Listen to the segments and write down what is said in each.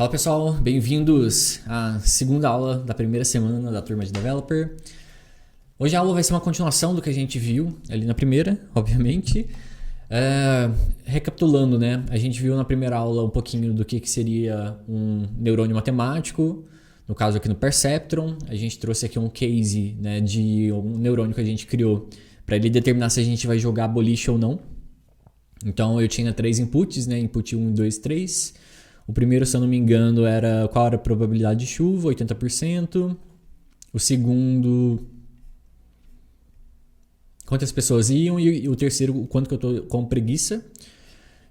Fala pessoal, bem-vindos à segunda aula da primeira semana da turma de Developer. Hoje a aula vai ser uma continuação do que a gente viu ali na primeira, obviamente. Recapitulando, né? A gente viu na primeira aula um pouquinho do que seria um neurônio matemático, no caso aqui no Perceptron. A gente trouxe aqui um case, né, de um neurônio que a gente criou para ele determinar se a gente vai jogar boliche ou não. Então eu tinha 3 inputs, né? Input 1, 2, 3. O primeiro, se eu não me engano, era qual era a probabilidade de chuva, 80%. O segundo, quantas pessoas iam. E o terceiro, o quanto que eu tô com preguiça.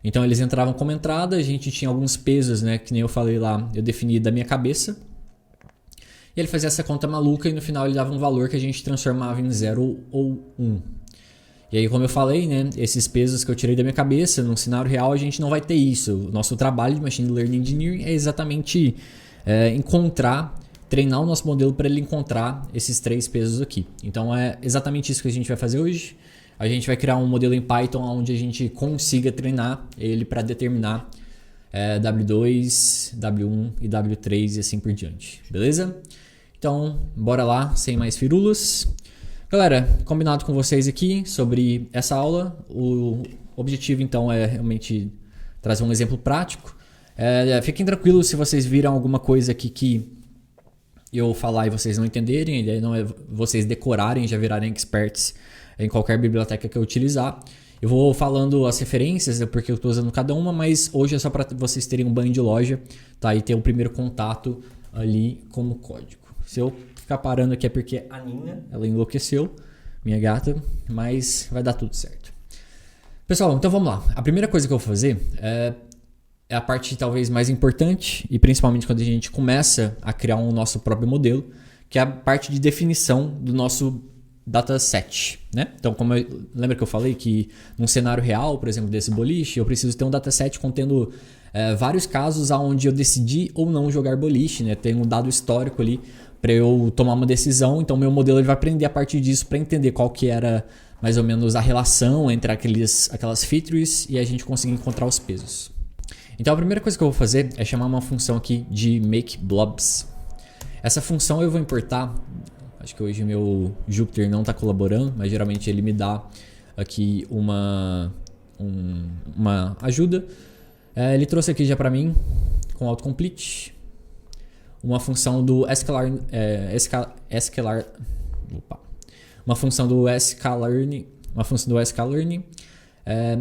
Então eles entravam como entrada, a gente tinha alguns pesos, né? Que nem eu falei lá, eu defini da minha cabeça. E ele fazia essa conta maluca e no final ele dava um valor que a gente transformava em 0 ou 1. E aí, como eu falei, né, esses pesos que eu tirei da minha cabeça, num cenário real a gente não vai ter isso. O nosso trabalho de Machine Learning Engineering é exatamente treinar o nosso modelo para ele encontrar esses 3 pesos aqui. Então é exatamente isso que a gente vai fazer hoje. A gente vai criar um modelo em Python onde a gente consiga treinar ele para determinar W2, W1 e W3 e assim por diante. Beleza? Então, bora lá, sem mais firulas. Galera, combinado com vocês aqui sobre essa aula. O objetivo então é realmente trazer um exemplo prático. Fiquem tranquilos se vocês viram alguma coisa aqui que eu falar e vocês não entenderem. A ideia não é vocês decorarem, já virarem experts em qualquer biblioteca que eu utilizar. Eu vou falando as referências, porque eu estou usando cada uma, mas hoje é só para vocês terem um banho de loja, tá? E ter o primeiro contato ali com o código. Se eu ficar parando aqui é porque a Nina, ela enlouqueceu, minha gata, mas vai dar tudo certo. Pessoal, então vamos lá. A primeira coisa que eu vou fazer é a parte talvez mais importante, e principalmente quando a gente começa a criar um nosso próprio modelo, que é a parte de definição do nosso dataset, né? Então, lembra que eu falei que num cenário real, por exemplo, desse boliche, eu preciso ter um dataset contendo vários casos onde eu decidi ou não jogar boliche, né? Tem um dado histórico ali para eu tomar uma decisão. Então, meu modelo ele vai aprender a partir disso para entender qual que era mais ou menos a relação entre aquelas features e a gente conseguir encontrar os pesos. Então, a primeira coisa que eu vou fazer é chamar uma função aqui de makeBlobs. Essa função eu vou importar. Acho que hoje meu Jupyter não está colaborando, mas geralmente ele me dá aqui uma ajuda. Ele trouxe aqui já para mim, com autocomplete, uma função do sklearn.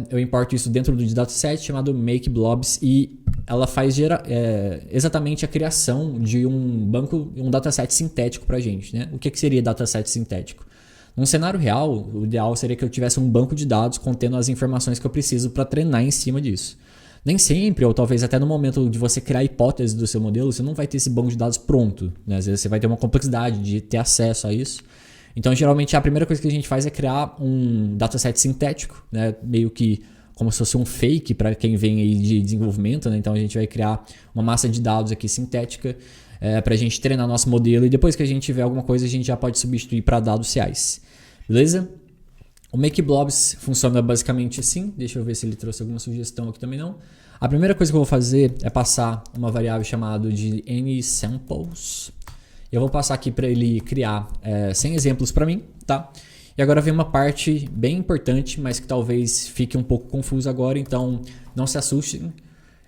Eu importo isso dentro do dataset chamado makeBlobs e ela faz exatamente a criação de um dataset sintético para a gente, né? O que seria dataset sintético? Num cenário real, o ideal seria que eu tivesse um banco de dados contendo as informações que eu preciso para treinar em cima disso. Nem sempre, ou talvez até no momento de você criar a hipótese do seu modelo, você não vai ter esse banco de dados pronto, né? Às vezes você vai ter uma complexidade de ter acesso a isso. Então, geralmente, a primeira coisa que a gente faz é criar um dataset sintético, né? Meio que como se fosse um fake para quem vem aí de desenvolvimento, né? Então, a gente vai criar uma massa de dados aqui sintética para a gente treinar nosso modelo e depois que a gente tiver alguma coisa, a gente já pode substituir para dados reais. Beleza? O makeBlobs funciona basicamente assim. Deixa eu ver se ele trouxe alguma sugestão aqui também não. A primeira coisa que eu vou fazer é passar uma variável chamada de nSamples. Eu vou passar aqui para ele criar 100 exemplos para mim, tá? E agora vem uma parte bem importante, mas que talvez fique um pouco confuso agora, então não se assustem.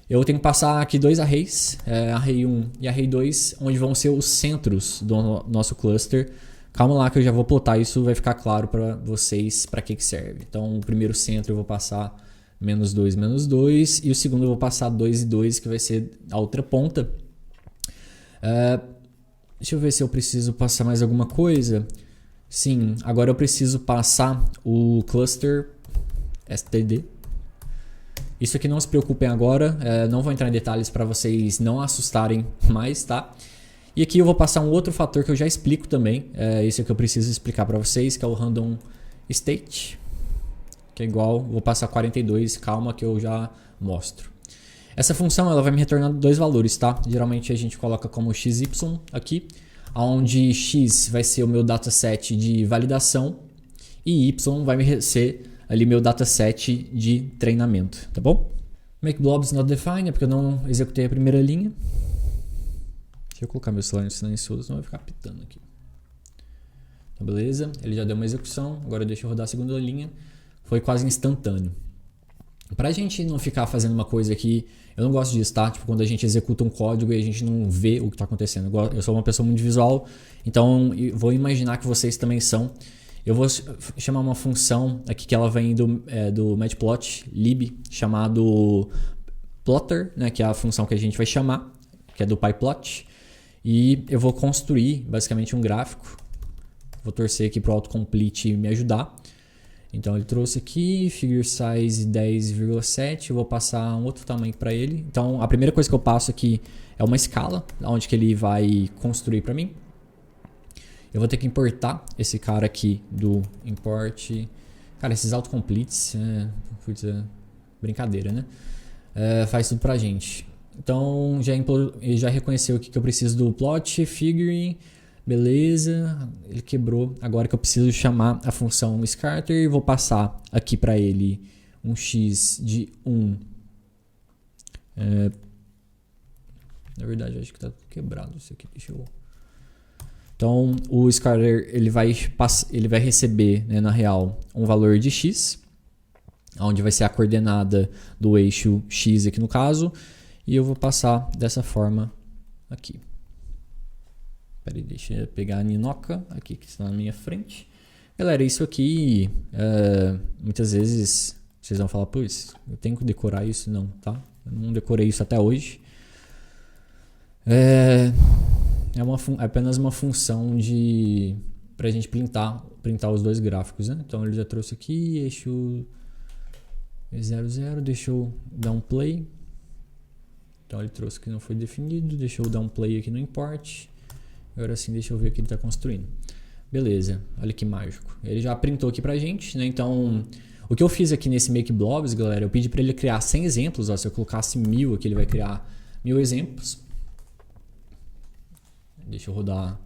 Eu tenho que passar aqui 2 arrays, array 1 e array 2, onde vão ser os centros do nosso cluster. Calma lá que eu já vou plotar isso, vai ficar claro para vocês para que serve. Então, o primeiro centro eu vou passar -2, -2, e o segundo eu vou passar 2 e 2, que vai ser a outra ponta. Deixa eu ver se eu preciso passar mais alguma coisa. Sim, agora eu preciso passar o cluster std. Isso aqui não se preocupem agora, não vou entrar em detalhes para vocês não assustarem mais, tá? E aqui eu vou passar um outro fator que eu já explico também. Esse é que eu preciso explicar para vocês, que é o random state, que é igual, vou passar 42, calma que eu já mostro. Essa função ela vai me retornar 2 valores, tá? Geralmente a gente coloca como xy aqui, onde x vai ser o meu dataset de validação e y vai ser ali meu dataset de treinamento, tá bom? Make blobs not defined é porque eu não executei a primeira linha. Deixa eu colocar meu celular no silencioso, senão vai ficar pitando aqui. Então, beleza, ele já deu uma execução, agora deixa eu rodar a segunda linha. Foi quase instantâneo. Pra gente não ficar fazendo uma coisa aqui, eu não gosto disso, tá? Tipo, quando a gente executa um código e a gente não vê o que tá acontecendo. Eu sou uma pessoa muito visual, então vou imaginar que vocês também são. Eu vou chamar uma função aqui que ela vem do matplotlib, chamado plotter, né? Que é a função que a gente vai chamar, que é do pyplot. E eu vou construir basicamente um gráfico. Vou torcer aqui pro autocomplete me ajudar. Então ele trouxe aqui figure size 10,7, eu vou passar um outro tamanho para ele. Então a primeira coisa que eu passo aqui é uma escala, onde que ele vai construir para mim. Eu vou ter que importar esse cara aqui do import. Cara, esses autocompletes, brincadeira, né? Faz tudo pra gente. Então ele já reconheceu aqui que eu preciso do plot, figure. Beleza, ele quebrou. Agora que eu preciso chamar a função scatter e vou passar aqui para ele um x de 1. Na verdade, eu acho que está quebrado isso aqui. Deixa eu... Então, o scatter ele vai receber, né, na real, um valor de x, onde vai ser a coordenada do eixo x aqui no caso, e eu vou passar dessa forma aqui. Peraí, deixa eu pegar a Ninoca aqui que está na minha frente. Galera, isso aqui, muitas vezes vocês vão falar, pois, eu tenho que decorar isso? Não, tá? Eu não decorei isso até hoje. É apenas uma função pra gente printar os dois gráficos, né? Então ele já trouxe aqui, eixo 00, deixa eu dar um play. Então ele trouxe que não foi definido, deixa eu dar um play aqui no import. Agora sim, deixa eu ver o que ele está construindo. Beleza, olha que mágico. Ele já printou aqui pra gente, né? Então, o que eu fiz aqui nesse Make Blobs, galera, eu pedi para ele criar 100 exemplos. Ó, se eu colocasse 1000 aqui, ele vai criar 1000 exemplos. Deixa eu rodar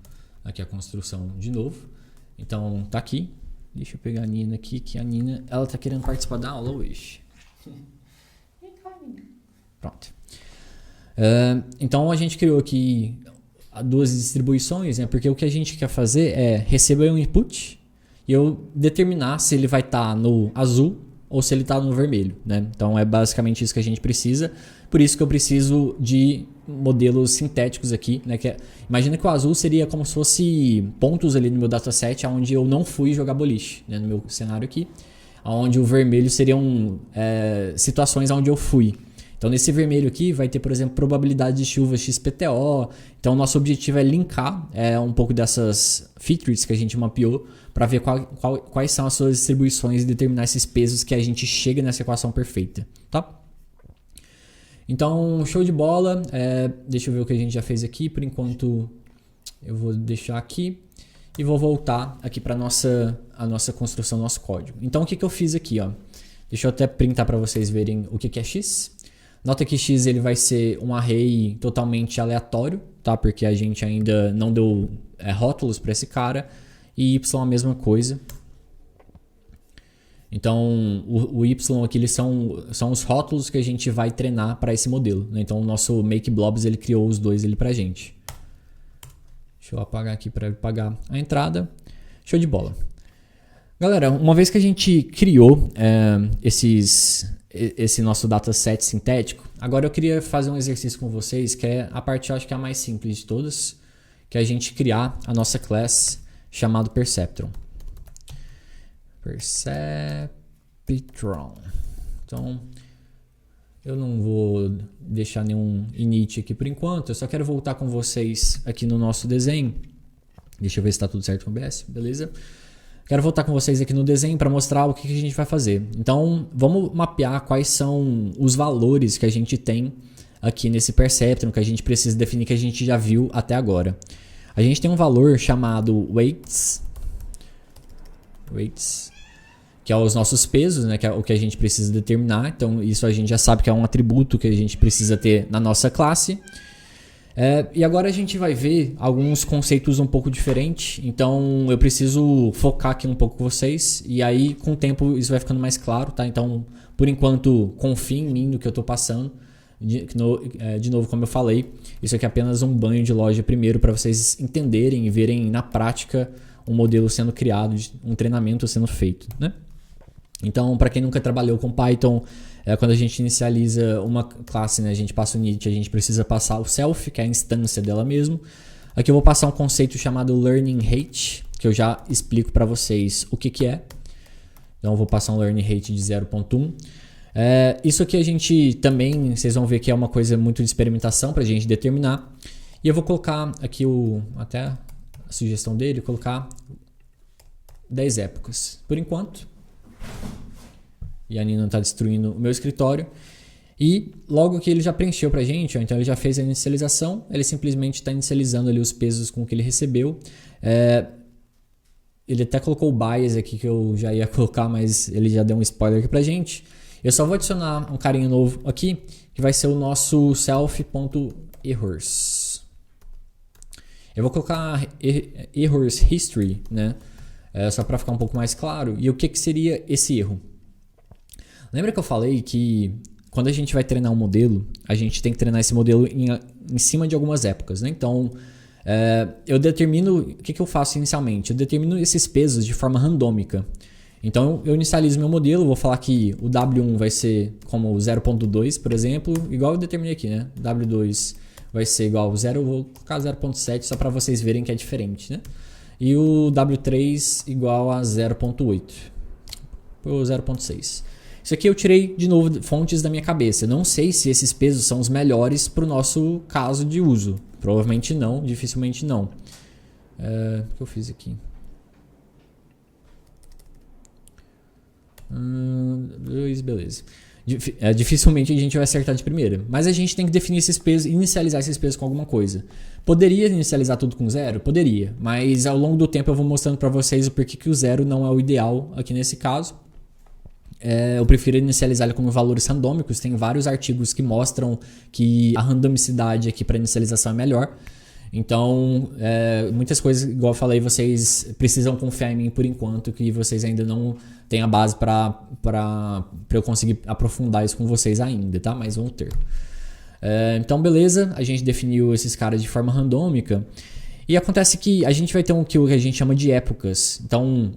aqui a construção de novo. Então, tá aqui. Deixa eu pegar a Nina aqui, que a Nina, ela tá querendo participar da aula hoje. Pronto. Então, a gente criou aqui duas distribuições, né? Porque o que a gente quer fazer é receber um input e eu determinar se ele vai estar no azul ou se ele está no vermelho, né? Então é basicamente isso que a gente precisa. Por isso que eu preciso de modelos sintéticos aqui, né? Imagina que o azul seria como se fosse pontos ali no meu dataset onde eu não fui jogar boliche, né? No meu cenário aqui, onde o vermelho seriam situações onde eu fui. Então, nesse vermelho aqui vai ter, por exemplo, probabilidade de chuva XPTO. Então, nosso objetivo é linkar um pouco dessas features que a gente mapeou para ver quais são as suas distribuições e determinar esses pesos que a gente chega nessa equação perfeita, tá? Então, show de bola. Deixa eu ver o que a gente já fez aqui. Por enquanto, eu vou deixar aqui e vou voltar aqui para a nossa construção, nosso código. Então, o que eu fiz aqui? Ó? Deixa eu até printar para vocês verem o que é x. Nota que x ele vai ser um array totalmente aleatório, tá? Porque a gente ainda não deu rótulos para esse cara. E y a mesma coisa. Então, o y aqui eles são os rótulos que a gente vai treinar para esse modelo, né? Então, o nosso Make Blobs ele criou os dois para a gente. Deixa eu apagar aqui para ele pagar a entrada. Show de bola. Galera, uma vez que a gente criou esse nosso dataset sintético, agora eu queria fazer um exercício com vocês, que é a parte, eu acho que é a mais simples de todas, que é a gente criar a nossa class chamado Perceptron. Então, eu não vou deixar nenhum init aqui por enquanto, eu só quero voltar com vocês aqui no nosso desenho. Deixa eu ver se está tudo certo com o OBS, beleza? Quero voltar com vocês aqui no desenho para mostrar o que a gente vai fazer. Então, vamos mapear quais são os valores que a gente tem aqui nesse Perceptron, que a gente precisa definir, que a gente já viu até agora. A gente tem um valor chamado weights, que é os nossos pesos, né, que é o que a gente precisa determinar. Então, isso a gente já sabe que é um atributo que a gente precisa ter na nossa classe. E agora a gente vai ver alguns conceitos um pouco diferentes, então eu preciso focar aqui um pouco com vocês, e aí com o tempo isso vai ficando mais claro, tá? Então, por enquanto, confie em mim no que eu estou passando, De novo, como eu falei, isso aqui é apenas um banho de loja primeiro para vocês entenderem e verem na prática um modelo sendo criado, um treinamento sendo feito, né? Então, para quem nunca trabalhou com Python, quando a gente inicializa uma classe, né, a gente passa o init, a gente precisa passar o self, que é a instância dela mesmo. Aqui eu vou passar um conceito chamado learning rate, que eu já explico para vocês o que é. Então, eu vou passar um learning rate de 0.1. Isso aqui a gente também, vocês vão ver que é uma coisa muito de experimentação para a gente determinar. E eu vou colocar aqui até a sugestão dele, colocar 10 épocas. Por enquanto. E a Nina está destruindo o meu escritório. E logo que ele já preencheu para a gente, então ele já fez a inicialização, ele simplesmente está inicializando ali os pesos com que ele recebeu. Ele até colocou o bias aqui que eu já ia colocar, mas ele já deu um spoiler aqui para a gente. Eu só vou adicionar um carinha novo aqui, que vai ser o nosso self.errors. Eu vou colocar errors history, né? Só para ficar um pouco mais claro. E o que seria esse erro? Lembra que eu falei que quando a gente vai treinar um modelo, a gente tem que treinar esse modelo em cima de algumas épocas, né? Então, eu determino... O que eu faço inicialmente? Eu determino esses pesos de forma randômica. Então, eu inicializo meu modelo, vou falar que o W1 vai ser como 0.2, por exemplo, igual eu determinei aqui, né? W2 vai ser igual a 0, eu vou colocar 0.7 só para vocês verem que é diferente, né? E o W3 igual a 0.8, ou 0.6. Isso aqui eu tirei, de novo, fontes da minha cabeça. Não sei se esses pesos são os melhores para o nosso caso de uso. Provavelmente não, dificilmente não. O que eu fiz aqui? Beleza. Dificilmente a gente vai acertar de primeira. Mas a gente tem que definir esses pesos, inicializar esses pesos com alguma coisa. Poderia inicializar tudo com 0? Poderia. Mas ao longo do tempo eu vou mostrando para vocês o porquê que o 0 não é o ideal aqui nesse caso. Eu prefiro inicializar ele como valores randômicos. Tem vários artigos que mostram que a randomicidade aqui para inicialização é melhor. Então, muitas coisas, igual eu falei, vocês precisam confiar em mim por enquanto, que vocês ainda não têm a base para eu conseguir aprofundar isso com vocês ainda, tá? Mas vão ter. Então, beleza, a gente definiu esses caras de forma randômica. E acontece que a gente vai ter que a gente chama de épocas. Então,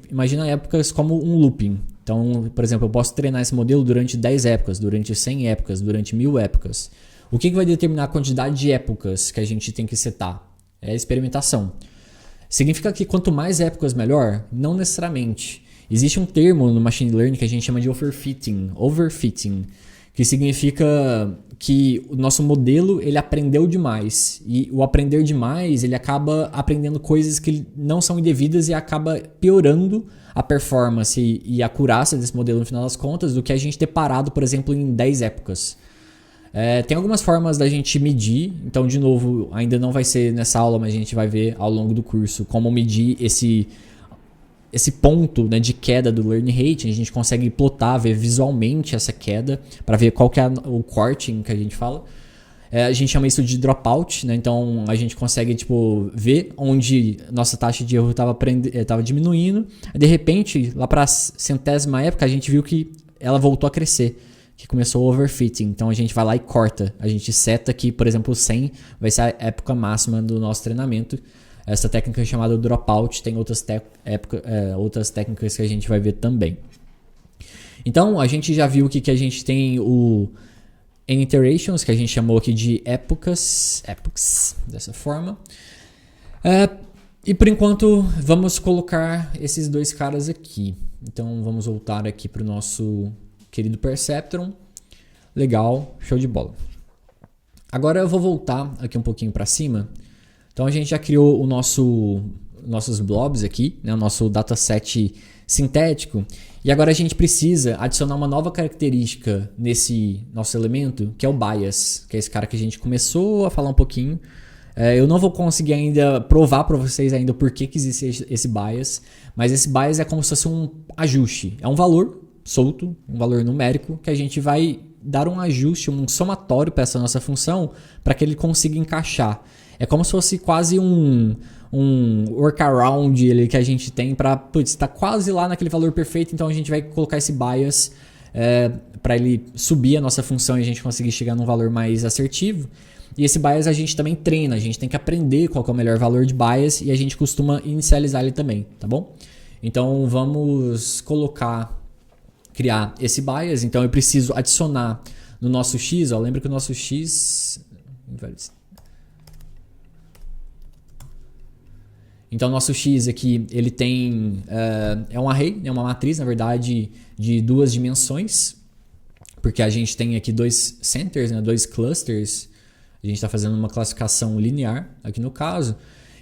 imagina épocas como um looping. Então, por exemplo, eu posso treinar esse modelo durante 10 épocas, durante 100 épocas, durante 1000 épocas. O que vai determinar a quantidade de épocas que a gente tem que setar? É a experimentação. Significa que quanto mais épocas melhor? Não necessariamente. Existe um termo no Machine Learning que a gente chama de overfitting, que significa que o nosso modelo ele aprendeu demais. E o aprender demais, ele acaba aprendendo coisas que não são indevidas e acaba piorando a performance e a acurácia desse modelo no final das contas do que a gente ter parado, por exemplo, em 10 épocas. Tem algumas formas da gente medir, então de novo, ainda não vai ser nessa aula, mas a gente vai ver ao longo do curso como medir esse ponto, né, de queda do learning rate. A gente consegue plotar, ver visualmente essa queda para ver qual que é o corte que a gente fala. A gente chama isso de dropout, né? Então a gente consegue ver onde nossa taxa de erro estava diminuindo. De repente, lá para a 100ª época, a gente viu que ela voltou a crescer, que começou o overfitting. Então a gente vai lá e corta. A gente seta aqui, por exemplo, 100 vai ser a época máxima do nosso treinamento. Essa técnica é chamada dropout. Tem outras técnicas que a gente vai ver também. Então a gente já viu que a gente tem o iterations, que a gente chamou aqui de epochs, dessa forma. E por enquanto vamos colocar esses dois caras aqui. Então vamos voltar aqui para o nosso querido Perceptron. Legal, show de bola. Agora eu vou voltar aqui um pouquinho para cima. Então a gente já criou o nossos blobs aqui, né, o nosso dataset sintético. E agora a gente precisa adicionar uma nova característica nesse nosso elemento, que é o bias, que é esse cara que a gente começou a falar um pouquinho. Eu não vou conseguir ainda provar para vocês ainda por que existe esse bias, mas esse bias é como se fosse um ajuste. É um valor solto, um valor numérico, que a gente vai dar um ajuste, um somatório para essa nossa função, para que ele consiga encaixar. É como se fosse quase um workaround ali que a gente tem para, tá quase lá naquele valor perfeito, então a gente vai colocar esse bias para ele subir a nossa função e a gente conseguir chegar num valor mais assertivo. E esse bias a gente também treina, a gente tem que aprender qual que é o melhor valor de bias e a gente costuma inicializar ele também, tá bom? Então vamos criar esse bias. Então eu preciso adicionar no nosso X, ó, lembra que o nosso X... Então, nosso X aqui, ele tem... é um array, é uma matriz, na verdade, de 2 dimensões. Porque a gente tem aqui 2 centers, né, 2 clusters. A gente está fazendo uma classificação linear, aqui no caso.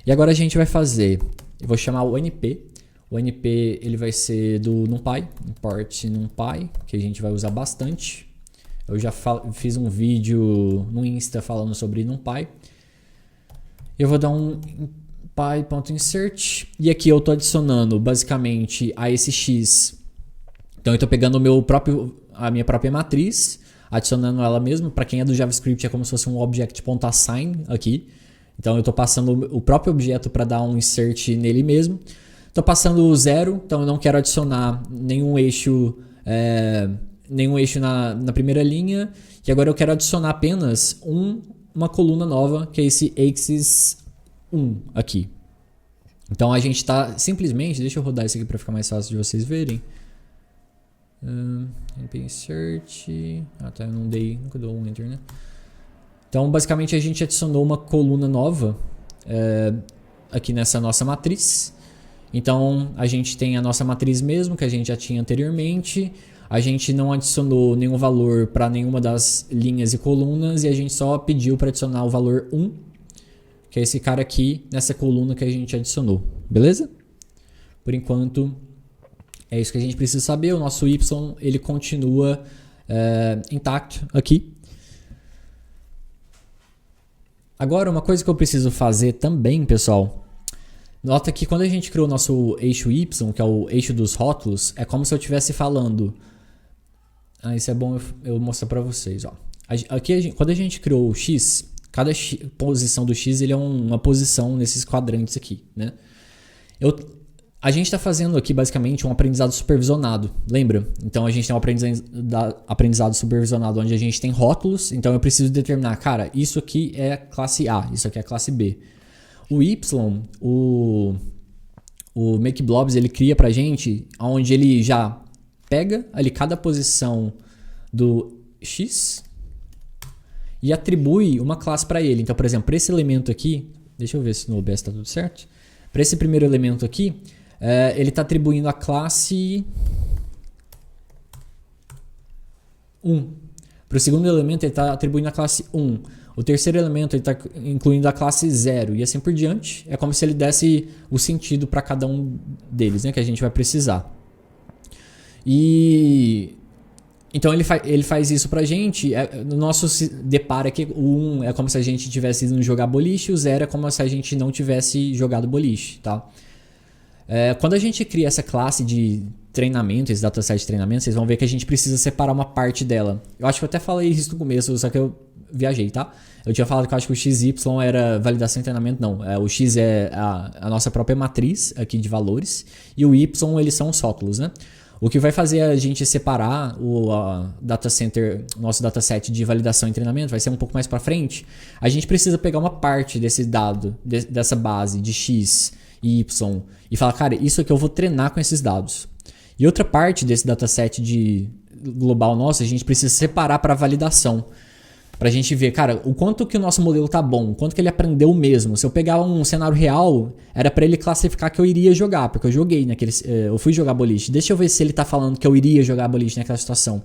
E agora a gente vai fazer... Eu vou chamar o NP. O NP ele vai ser do NumPy, import NumPy, que a gente vai usar bastante. Eu já fiz um vídeo no Insta falando sobre NumPy. Eu vou dar um... py.insert e aqui eu estou adicionando basicamente a esse X. Então eu estou pegando a minha própria matriz, adicionando ela mesmo. Para quem é do JavaScript é como se fosse um object.assign aqui. Então eu estou passando o próprio objeto para dar um insert nele mesmo. Estou passando o 0, então eu não quero adicionar nenhum eixo na primeira linha. E agora eu quero adicionar apenas uma coluna nova, que é esse axis 1 aqui. Então a gente está simplesmente... Deixa eu rodar isso aqui para ficar mais fácil de vocês verem. Insert... tá, eu nunca dou um enter, né? Então basicamente a gente adicionou uma coluna nova aqui nessa nossa matriz. Então a gente tem a nossa matriz mesmo, que a gente já tinha anteriormente. A gente não adicionou nenhum valor para nenhuma das linhas e colunas e a gente só pediu para adicionar o valor 1, que é esse cara aqui nessa coluna que a gente adicionou, beleza? Por enquanto é isso que a gente precisa saber. O nosso Y ele continua intacto aqui. Agora uma coisa que eu preciso fazer também, pessoal. Nota que quando a gente criou o nosso eixo Y, que é o eixo dos rótulos, é como se eu estivesse falando... isso é bom eu mostrar para vocês. Ó. Aqui, quando a gente criou o X, cada posição do X ele é uma posição nesses quadrantes aqui. Né? A gente está fazendo aqui basicamente um aprendizado supervisionado, lembra? Então a gente tem um aprendizado supervisionado onde a gente tem rótulos, então eu preciso determinar, cara, isso aqui é classe A, isso aqui é classe B. O Y, o MakeBlobs, ele cria pra gente onde ele já pega ali cada posição do X e atribui uma classe para ele. Então, por exemplo, para esse elemento aqui, deixa eu ver se no OBS está tudo certo. Para esse primeiro elemento aqui, ele está atribuindo a classe 1. Para o segundo elemento, ele está atribuindo a classe 1. O terceiro elemento ele está incluindo a classe 0 e assim por diante. É como se ele desse o sentido para cada um deles, né, que a gente vai precisar. E então ele faz isso pra gente. No nosso depara que o 1 é como se a gente tivesse ido jogar boliche, o 0 é como se a gente não tivesse jogado boliche, tá? Quando a gente cria essa classe de treinamento, esse dataset de treinamento, vocês vão ver que a gente precisa separar uma parte dela. Eu acho que eu até falei isso no começo, só que eu viajei, tá? Eu tinha falado que eu acho que o XY era validação e treinamento, não. O X é a nossa própria matriz aqui de valores e o Y eles são os rótulos, né? O que vai fazer a gente separar o nosso dataset de validação e treinamento vai ser um pouco mais para frente. A gente precisa pegar uma parte desse dado, dessa base de X e Y e falar, cara, isso aqui eu vou treinar com esses dados. E outra parte desse dataset global nosso, a gente precisa separar para validação. Pra gente ver, cara, o quanto que o nosso modelo tá bom, o quanto que ele aprendeu mesmo. Se eu pegar um cenário real, era pra ele classificar que eu iria jogar, porque eu joguei eu fui jogar boliche. Deixa eu ver se ele tá falando que eu iria jogar boliche naquela situação.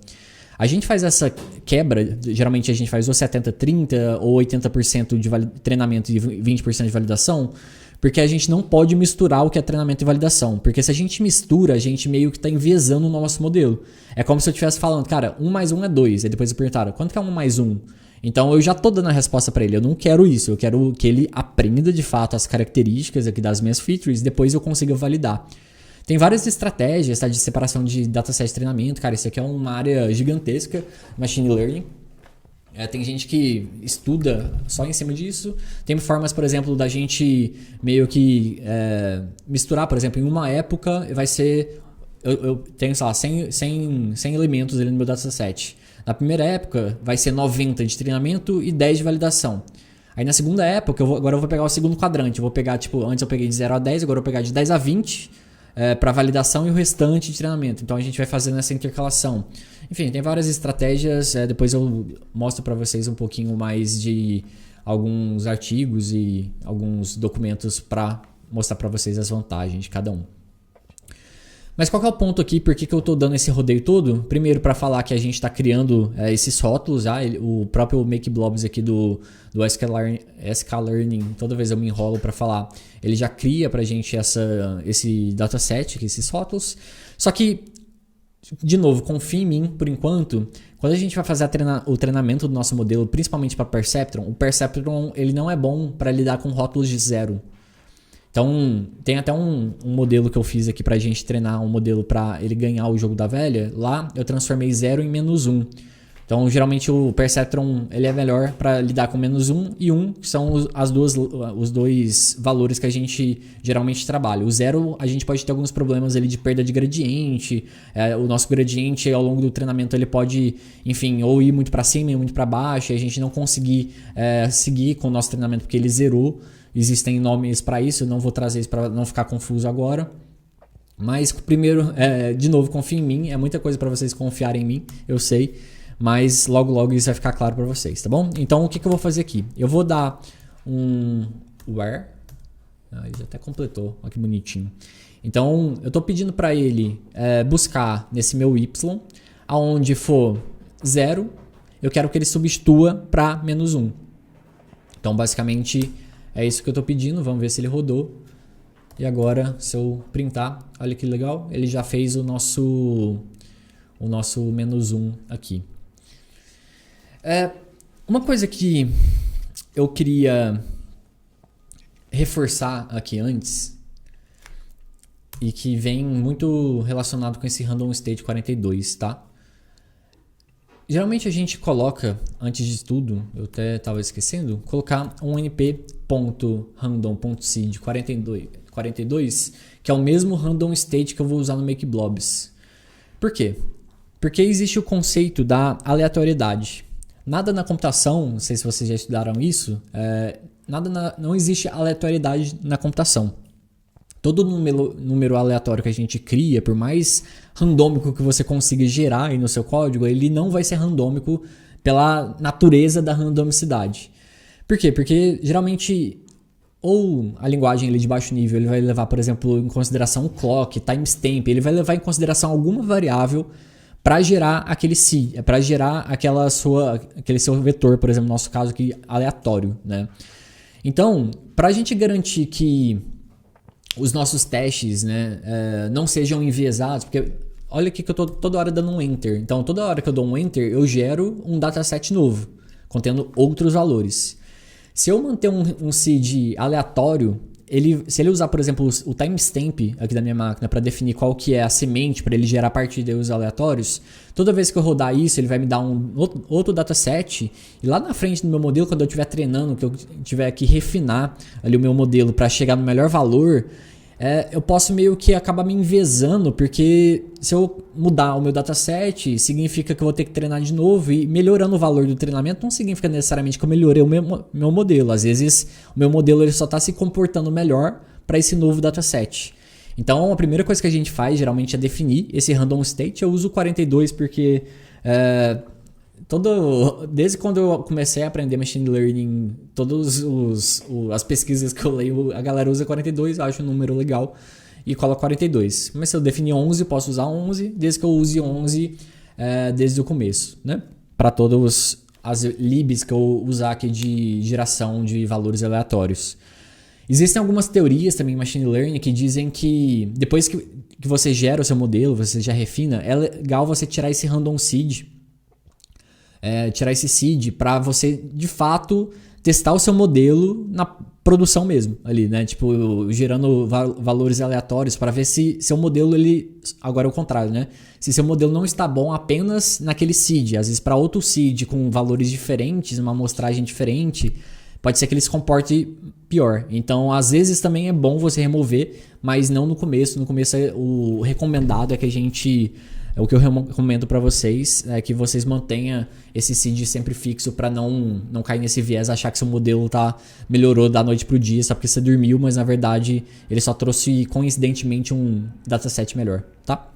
A gente faz essa quebra, geralmente a gente faz ou 70-30 ou 80% de treinamento e 20% de validação, porque a gente não pode misturar o que é treinamento e validação. Porque se a gente mistura, a gente meio que está enviesando o nosso modelo. É como se eu estivesse falando, cara, 1 mais 1 é 2. Aí depois eu perguntaram, quanto que é 1 mais 1? Então eu já estou dando a resposta para ele. Eu não quero isso. Eu quero que ele aprenda de fato as características aqui das minhas features e depois eu consiga validar. Tem várias estratégias, tá, de separação de dataset de treinamento. Cara, isso aqui é uma área gigantesca, machine learning. Tem gente que estuda só em cima disso. Tem formas, por exemplo, da gente meio que misturar. Por exemplo, em uma época vai ser eu tenho, sei lá, 100 elementos ali no meu dataset. Na primeira época, vai ser 90 de treinamento e 10 de validação. Aí na segunda época, agora eu vou pegar o segundo quadrante. Eu vou pegar, tipo, antes eu peguei de 0 a 10, agora eu vou pegar de 10 a 20 para validação e o restante de treinamento. Então a gente vai fazendo essa intercalação. Enfim, tem várias estratégias. Depois eu mostro para vocês um pouquinho mais de alguns artigos e alguns documentos para mostrar para vocês as vantagens de cada um. Mas qual que é o ponto aqui? Por que eu estou dando esse rodeio todo? Primeiro, para falar que a gente está criando esses rótulos. O próprio MakeBlobs aqui do sklearning, toda vez eu me enrolo para falar, ele já cria para a gente esse dataset, esses rótulos. Só que, de novo, confia em mim por enquanto. Quando a gente vai fazer o treinamento do nosso modelo, principalmente para Perceptron, o Perceptron ele não é bom para lidar com rótulos de zero. Então, tem até um modelo que eu fiz aqui pra gente treinar, um modelo pra ele ganhar o jogo da velha. Lá, eu transformei 0 em -1. Então, geralmente, o Perceptron ele é melhor pra lidar com -1 e 1, que são os dois valores que a gente geralmente trabalha. O 0, a gente pode ter alguns problemas ali de perda de gradiente. O nosso gradiente, ao longo do treinamento, ele pode, enfim, ou ir muito pra cima, ir muito pra baixo, e a gente não conseguir seguir com o nosso treinamento porque ele zerou. Existem nomes para isso, eu não vou trazer isso para não ficar confuso agora. Mas primeiro, de novo, confia em mim. É muita coisa para vocês confiarem em mim, eu sei. Mas logo isso vai ficar claro para vocês, tá bom? Então o que eu vou fazer aqui? Eu vou dar um where. Ele já até completou, olha que bonitinho. Então eu estou pedindo para ele buscar nesse meu y, aonde for 0, eu quero que ele substitua para -1. Então basicamente é isso que eu estou pedindo, vamos ver se ele rodou. E agora, se eu printar, olha que legal, ele já fez o nosso -1 aqui. Uma coisa que eu queria reforçar aqui antes, e que vem muito relacionado com esse Random State 42, tá? Geralmente a gente coloca, antes de tudo, eu até estava esquecendo, colocar um np.random.seed 42, que é o mesmo random state que eu vou usar no MakeBlobs. Por quê? Porque existe o conceito da aleatoriedade. Nada na computação, não sei se vocês já estudaram isso, não existe aleatoriedade na computação. Todo número aleatório que a gente cria, por mais randômico que você consiga gerar aí no seu código, ele não vai ser randômico pela natureza da randomicidade. Por quê? Porque geralmente ou a linguagem ali de baixo nível ele vai levar, por exemplo, em consideração o clock, timestamp, ele vai levar em consideração alguma variável para gerar para gerar aquele seu vetor, por exemplo, no nosso caso aqui aleatório, né? Então, para a gente garantir que os nossos testes, né, não sejam enviesados, porque olha aqui que eu estou toda hora dando um enter. Então, toda hora que eu dou um enter, eu gero um dataset novo, contendo outros valores. Se eu manter um seed aleatório, se ele usar, por exemplo, o timestamp aqui da minha máquina para definir qual que é a semente para ele gerar a partir de os aleatórios, toda vez que eu rodar isso, ele vai me dar um outro dataset. E lá na frente do meu modelo, quando eu estiver treinando, que eu tiver que refinar ali o meu modelo para chegar no melhor valor, eu posso meio que acabar me envezando, porque se eu mudar o meu dataset, significa que eu vou ter que treinar de novo, e melhorando o valor do treinamento não significa necessariamente que eu melhorei o meu modelo. Às vezes o meu modelo ele só está se comportando melhor para esse novo dataset. Então a primeira coisa que a gente faz geralmente é definir esse random state. Eu uso o 42 porque desde quando eu comecei a aprender Machine Learning, todas as pesquisas que eu leio, a galera usa 42, eu acho um número legal, e coloca 42. Mas se eu definir 11, eu posso usar 11, desde que eu use 11 desde o começo, né? Para todas as libs que eu usar aqui de geração de valores aleatórios. Existem algumas teorias também em Machine Learning que dizem que depois que você gera o seu modelo, você já refina, é legal você tirar esse random seed, tirar esse seed para você de fato testar o seu modelo na produção mesmo ali, né? Tipo, gerando valores aleatórios para ver se seu modelo agora é o contrário, né? Se seu modelo não está bom apenas naquele seed, às vezes para outro seed com valores diferentes, uma amostragem diferente, pode ser que ele se comporte pior. Então, às vezes também é bom você remover, mas não no começo. No começo, o recomendado é que a gente... O que eu recomendo para vocês é que vocês mantenham esse seed sempre fixo para não cair nesse viés, achar que seu modelo melhorou da noite pro dia só porque você dormiu, mas na verdade ele só trouxe coincidentemente um dataset melhor, tá?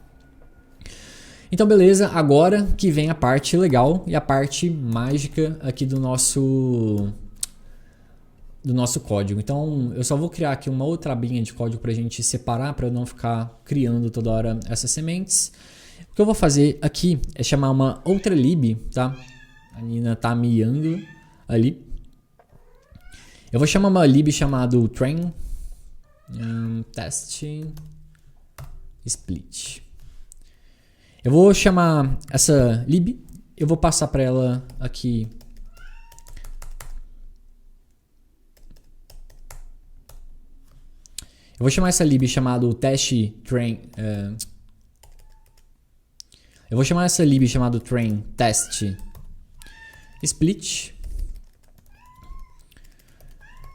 Então beleza, agora que vem a parte legal e a parte mágica aqui do nosso código. Então eu só vou criar aqui uma outra abinha de código para a gente separar, para eu não ficar criando toda hora essas sementes. O que eu vou fazer aqui é chamar uma outra lib, tá? A Nina tá miando ali. Eu vou chamar uma lib chamado train test split. Eu vou chamar essa lib, eu vou passar para ela aqui eu vou chamar essa lib chamado test train eu vou chamar essa lib chamado train test split.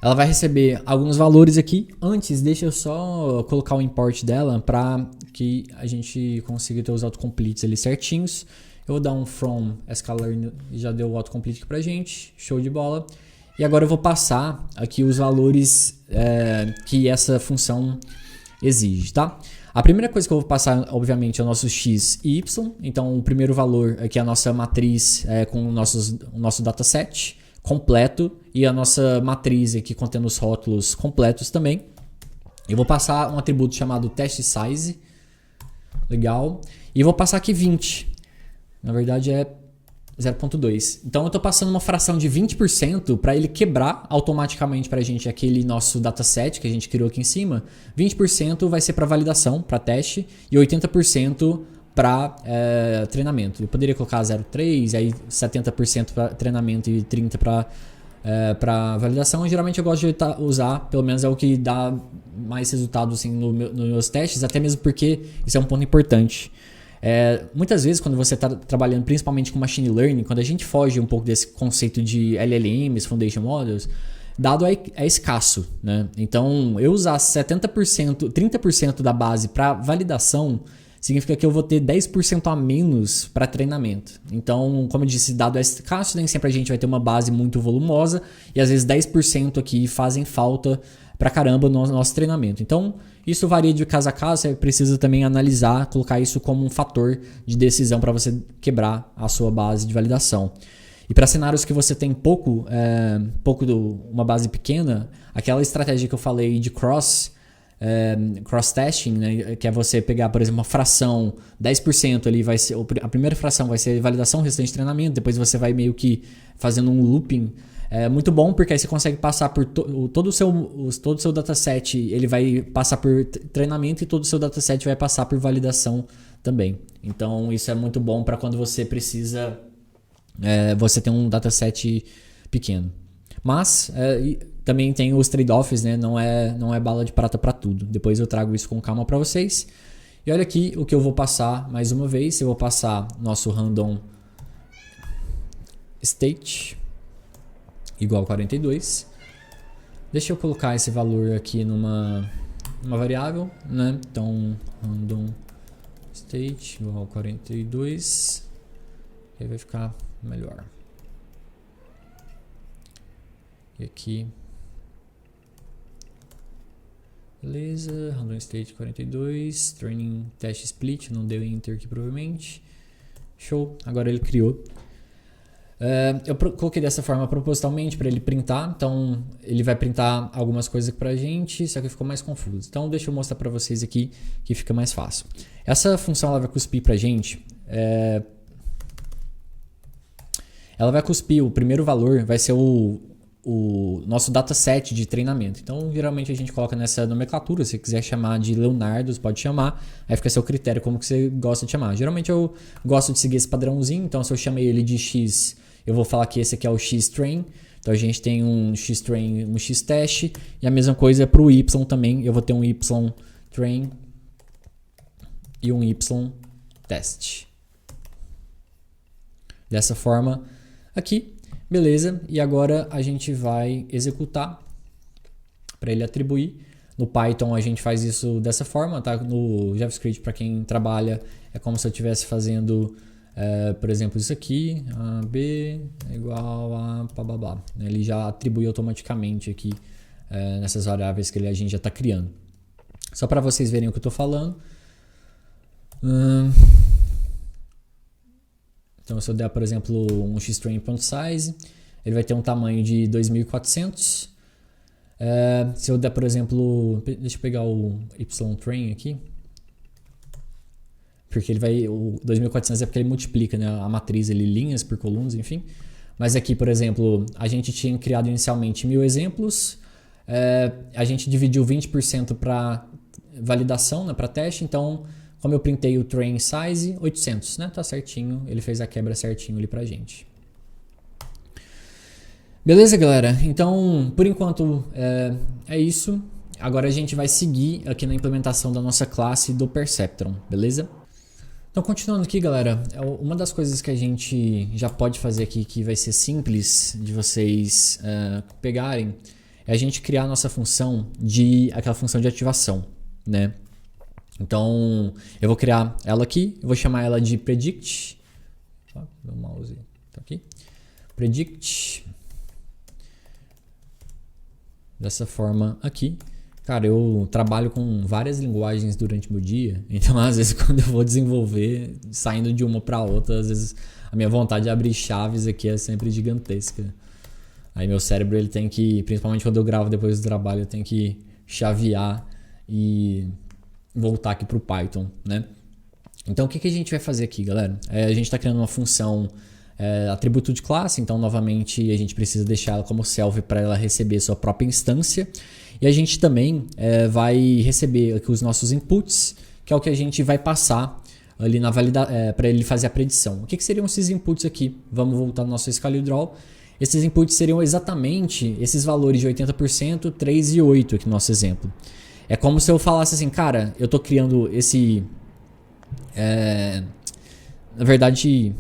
Ela vai receber alguns valores aqui. Antes, deixa eu só colocar o import dela para que a gente consiga ter os autocompletes ali certinhos. Eu vou dar um from sklearn, já deu o autocomplete aqui pra gente. Show de bola. E agora eu vou passar aqui os valores que essa função exige, tá? A primeira coisa que eu vou passar, obviamente, é o nosso x e y. Então, o primeiro valor aqui é a nossa matriz com o nosso dataset completo e a nossa matriz aqui contendo os rótulos completos também. Eu vou passar um atributo chamado test size. Legal. E vou passar aqui 20. Na verdade é 0.2. Então eu estou passando uma fração de 20% para ele quebrar automaticamente para a gente aquele nosso dataset que a gente criou aqui em cima. 20% vai ser para validação, para teste, e 80% para treinamento. Eu poderia colocar 0.3, aí 70% para treinamento e 30% para validação. Geralmente eu gosto de usar, pelo menos é o que dá mais resultado assim, nos meus testes, até mesmo porque isso é um ponto importante. Muitas vezes quando você está trabalhando principalmente com machine learning, quando a gente foge um pouco desse conceito de LLMs, foundation models, dado é escasso, né? Então eu usar 70%, 30% da base para validação significa que eu vou ter 10% a menos para treinamento. Então, como eu disse, dado é escasso, nem sempre a gente vai ter uma base muito volumosa e às vezes 10% aqui fazem falta pra caramba no nosso treinamento. Então, isso varia de caso a caso, você precisa também analisar, colocar isso como um fator de decisão para você quebrar a sua base de validação. E para cenários que você tem uma base pequena, aquela estratégia que eu falei de cross-testing, né, que é você pegar, por exemplo, uma fração, 10% ali vai ser, a primeira fração vai ser validação, restante treinamento, depois você vai meio que fazendo um looping. É muito bom porque aí você consegue passar por todo o seu dataset, ele vai passar por treinamento e todo o seu dataset vai passar por validação também. Então isso é muito bom para quando você precisa, você tem um dataset pequeno. Mas também tem os trade-offs, né? Não é bala de prata para tudo. Depois eu trago isso com calma para vocês. E olha aqui o que eu vou passar mais uma vez. Eu vou passar nosso random state igual 42. Deixa eu colocar esse valor aqui numa variável, né? Então, random state igual 42. E aí vai ficar melhor. E aqui, beleza, random state 42, training test split, não deu enter aqui provavelmente. Show, agora ele criou. Eu coloquei dessa forma propositalmente para ele printar, então ele vai printar algumas coisas pra gente, só que ficou mais confuso. Então deixa eu mostrar para vocês aqui que fica mais fácil. Essa função ela vai cuspir pra gente, ela vai cuspir, o primeiro valor vai ser o nosso dataset de treinamento. Então geralmente a gente coloca nessa nomenclatura, se quiser chamar de Leonardo, você pode chamar, aí fica a seu critério como que você gosta de chamar. Geralmente eu gosto de seguir esse padrãozinho, então se eu chamei ele de X, eu vou falar que esse aqui é o X-train. Então a gente tem um X-train, um X-test, e a mesma coisa para o Y também, eu vou ter um Y-train e um Y-test. Dessa forma aqui. Beleza, e agora a gente vai executar para ele atribuir. No Python a gente faz isso dessa forma, tá? No JavaScript, para quem trabalha, é como se eu estivesse fazendo, por exemplo, isso aqui, a B é igual a blá. Ele já atribui automaticamente aqui nessas variáveis que a gente já está criando. Só para vocês verem o que eu estou falando. Então, se eu der, por exemplo, um xstring.size, ele vai ter um tamanho de 2400. Se eu der, por exemplo, deixa eu pegar o ytrain aqui, porque ele vai, o 2400 é porque ele multiplica, né, a matriz, ele linhas por colunas, enfim. Mas aqui, por exemplo, a gente tinha criado inicialmente 1000 exemplos, a gente dividiu 20% para validação, né, para teste, então como eu printei o train size, 800, né, tá certinho, ele fez a quebra certinho ali pra gente. Beleza, galera? Então, por enquanto é isso. Agora a gente vai seguir aqui na implementação da nossa classe do Perceptron, beleza? Então, continuando aqui, galera, uma das coisas que a gente já pode fazer aqui que vai ser simples de vocês pegarem é a gente criar a nossa função aquela função de ativação, né? Então, eu vou criar ela aqui, eu vou chamar ela de predict. Meu mouse tá aqui. Predict. Dessa forma aqui. Cara, eu trabalho com várias linguagens durante o meu dia, então às vezes quando eu vou desenvolver, saindo de uma para outra, às vezes a minha vontade de abrir chaves aqui é sempre gigantesca. Aí meu cérebro, ele tem que, principalmente quando eu gravo depois do trabalho, eu tenho que chavear e voltar aqui para o Python, né? Então o que a gente vai fazer aqui, galera? A gente está criando uma função atributo de classe, então novamente a gente precisa deixar ela como self para ela receber sua própria instância. E a gente também vai receber aqui os nossos inputs, que é o que a gente vai passar ali na para ele fazer a predição. O que seriam esses inputs aqui? Vamos voltar no nosso ScaleDraw. Esses inputs seriam exatamente esses valores de 80%, 3 e 8 aqui no nosso exemplo. É como se eu falasse assim, cara, eu estou criando esse... na verdade...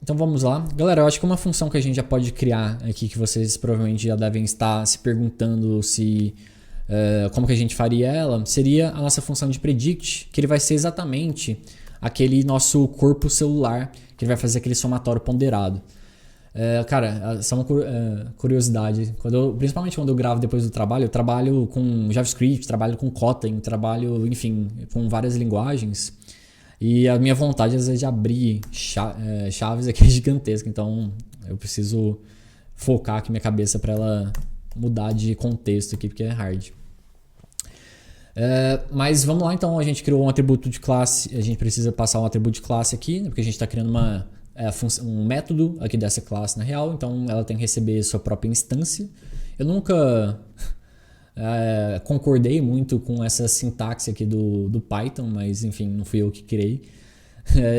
Então vamos lá. Galera, eu acho que uma função que a gente já pode criar aqui, que vocês provavelmente já devem estar se perguntando como que a gente faria ela, seria a nossa função de predict, que ele vai ser exatamente aquele nosso corpo celular, que ele vai fazer aquele somatório ponderado. Cara, só uma curiosidade, principalmente quando eu gravo depois do trabalho, eu trabalho com JavaScript, trabalho com Kotlin, trabalho, enfim, com várias linguagens. E a minha vontade, às vezes, de abrir chaves aqui é gigantesca. Então, eu preciso focar aqui minha cabeça para ela mudar de contexto aqui, porque é hard. Mas vamos lá, então. A gente criou um atributo de classe. A gente precisa passar um atributo de classe aqui, né, porque a gente está criando um método aqui dessa classe, na real. Então, ela tem que receber sua própria instância. Eu nunca... concordei muito com essa sintaxe aqui do Python, mas enfim, não fui eu que criei.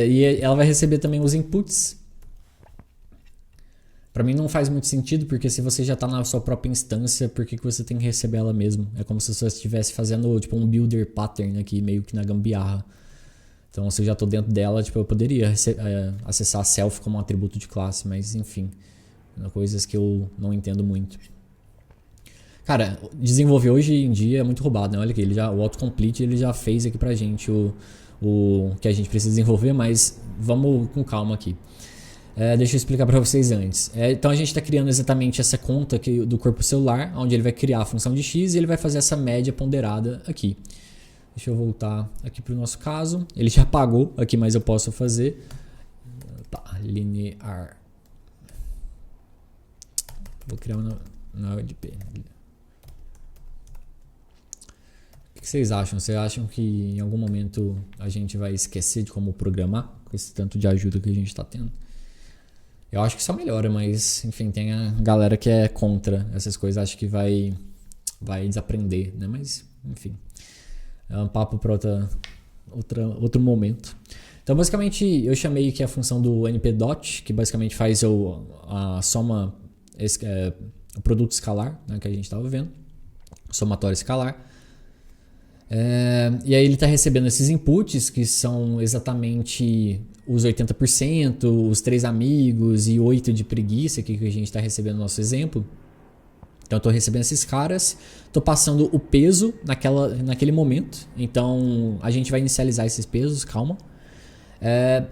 E ela vai receber também os inputs. Para mim não faz muito sentido, porque se você já está na sua própria instância, por que você tem que receber ela mesmo? É como se você estivesse fazendo tipo um builder pattern aqui, meio que na gambiarra. Então, se eu já estou dentro dela, tipo, eu poderia acessar self como um atributo de classe, mas enfim, coisas que eu não entendo muito. Cara, desenvolver hoje em dia é muito roubado, né? Olha aqui, o autocomplete ele já fez aqui pra gente o que a gente precisa desenvolver, mas vamos com calma aqui. Deixa eu explicar pra vocês antes. Então a gente está criando exatamente essa conta aqui do corpo celular, onde ele vai criar a função de x e ele vai fazer essa média ponderada aqui. Deixa eu voltar aqui pro nosso caso. Ele já apagou aqui, mas eu posso fazer. Tá, linear. Vou criar uma na UDP. O que vocês acham? Vocês acham que em algum momento a gente vai esquecer de como programar com esse tanto de ajuda que a gente está tendo? Eu acho que só melhora, mas enfim, tem a galera que é contra essas coisas, acho que vai desaprender, né? Mas enfim, é um papo para outro momento. Então basicamente eu chamei aqui a função do npdot, que basicamente faz a soma, o produto escalar, né, que a gente estava vendo, somatório escalar. E aí ele está recebendo esses inputs, que são exatamente os 80%, os 3 amigos e 8 de preguiça, que a gente está recebendo no nosso exemplo. Então eu estou recebendo esses caras, estou passando o peso naquele momento. Então a gente vai inicializar esses pesos, calma.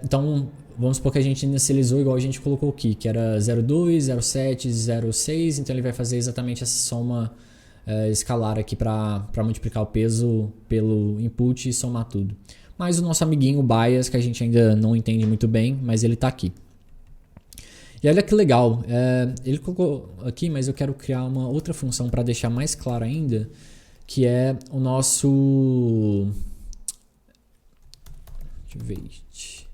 Então vamos supor que a gente inicializou igual a gente colocou aqui, que era 0,2, 0,7, 0,6. Então ele vai fazer exatamente essa soma escalar aqui para multiplicar o peso pelo input e somar tudo. Mas o nosso amiguinho o bias, que a gente ainda não entende muito bem, mas ele está aqui. E olha que legal, ele colocou aqui, mas eu quero criar uma outra função para deixar mais claro ainda, que é o nosso activate.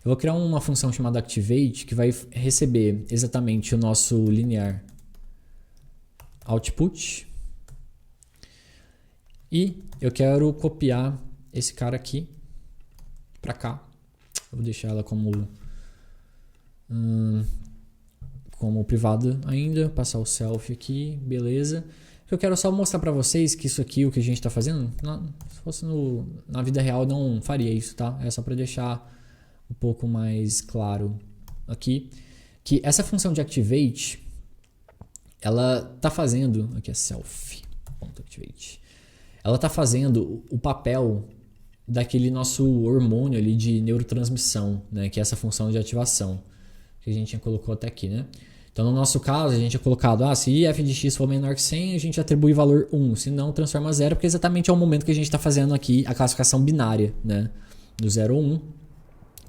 Eu vou criar uma função chamada activate que vai receber exatamente o nosso linear output. E eu quero copiar esse cara aqui para cá. Eu vou deixar ela como privada ainda, passar o self aqui, beleza. Eu quero só mostrar para vocês que isso aqui, o que a gente está fazendo, se fosse na vida real não faria isso, tá? É só para deixar um pouco mais claro aqui, que essa função de activate, ela está fazendo, aqui é self.activate, ela está fazendo o papel daquele nosso hormônio ali de neurotransmissão, né? Que é essa função de ativação que a gente já colocou até aqui, né? Então, no nosso caso, a gente tinha colocado, se f de x for menor que 100, a gente atribui valor 1, se não, transforma 0, porque exatamente é o momento que a gente está fazendo aqui a classificação binária, né? Do 0 ou 1.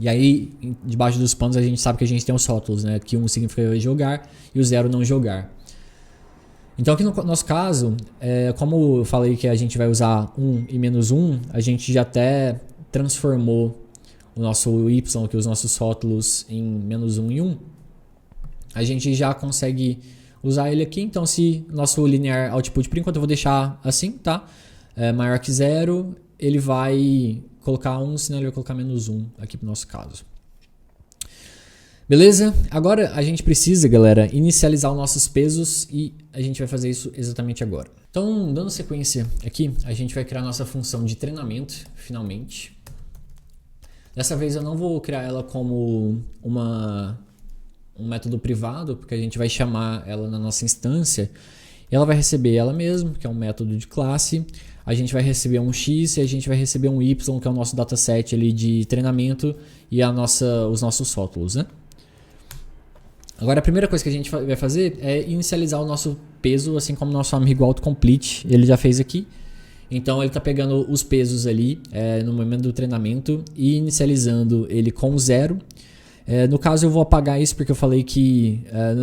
E aí, debaixo dos panos, a gente sabe que a gente tem os rótulos, né? Que 1 significa jogar e o 0 não jogar. Então, aqui no nosso caso, como eu falei que a gente vai usar 1 e menos 1, a gente já até transformou o nosso y, que os nossos rótulos, em menos 1 e 1. A gente já consegue usar ele aqui. Então, se nosso linear output, por enquanto eu vou deixar assim, tá? Maior que 0, ele vai colocar 1, senão ele vai colocar menos 1 aqui pro nosso caso. Beleza? Agora a gente precisa, galera, inicializar os nossos pesos e a gente vai fazer isso exatamente agora. Então, dando sequência aqui, a gente vai criar a nossa função de treinamento, finalmente. Dessa vez eu não vou criar ela como um método privado, porque a gente vai chamar ela na nossa instância e ela vai receber ela mesma, que é um método de classe. A gente vai receber um x e a gente vai receber um y, que é o nosso dataset ali de treinamento e os nossos rótulos, né? Agora a primeira coisa que a gente vai fazer é inicializar o nosso peso, assim como o nosso amigo autocomplete, ele já fez aqui. Então ele está pegando os pesos ali no momento do treinamento e inicializando ele com 0. No caso eu vou apagar isso porque eu falei que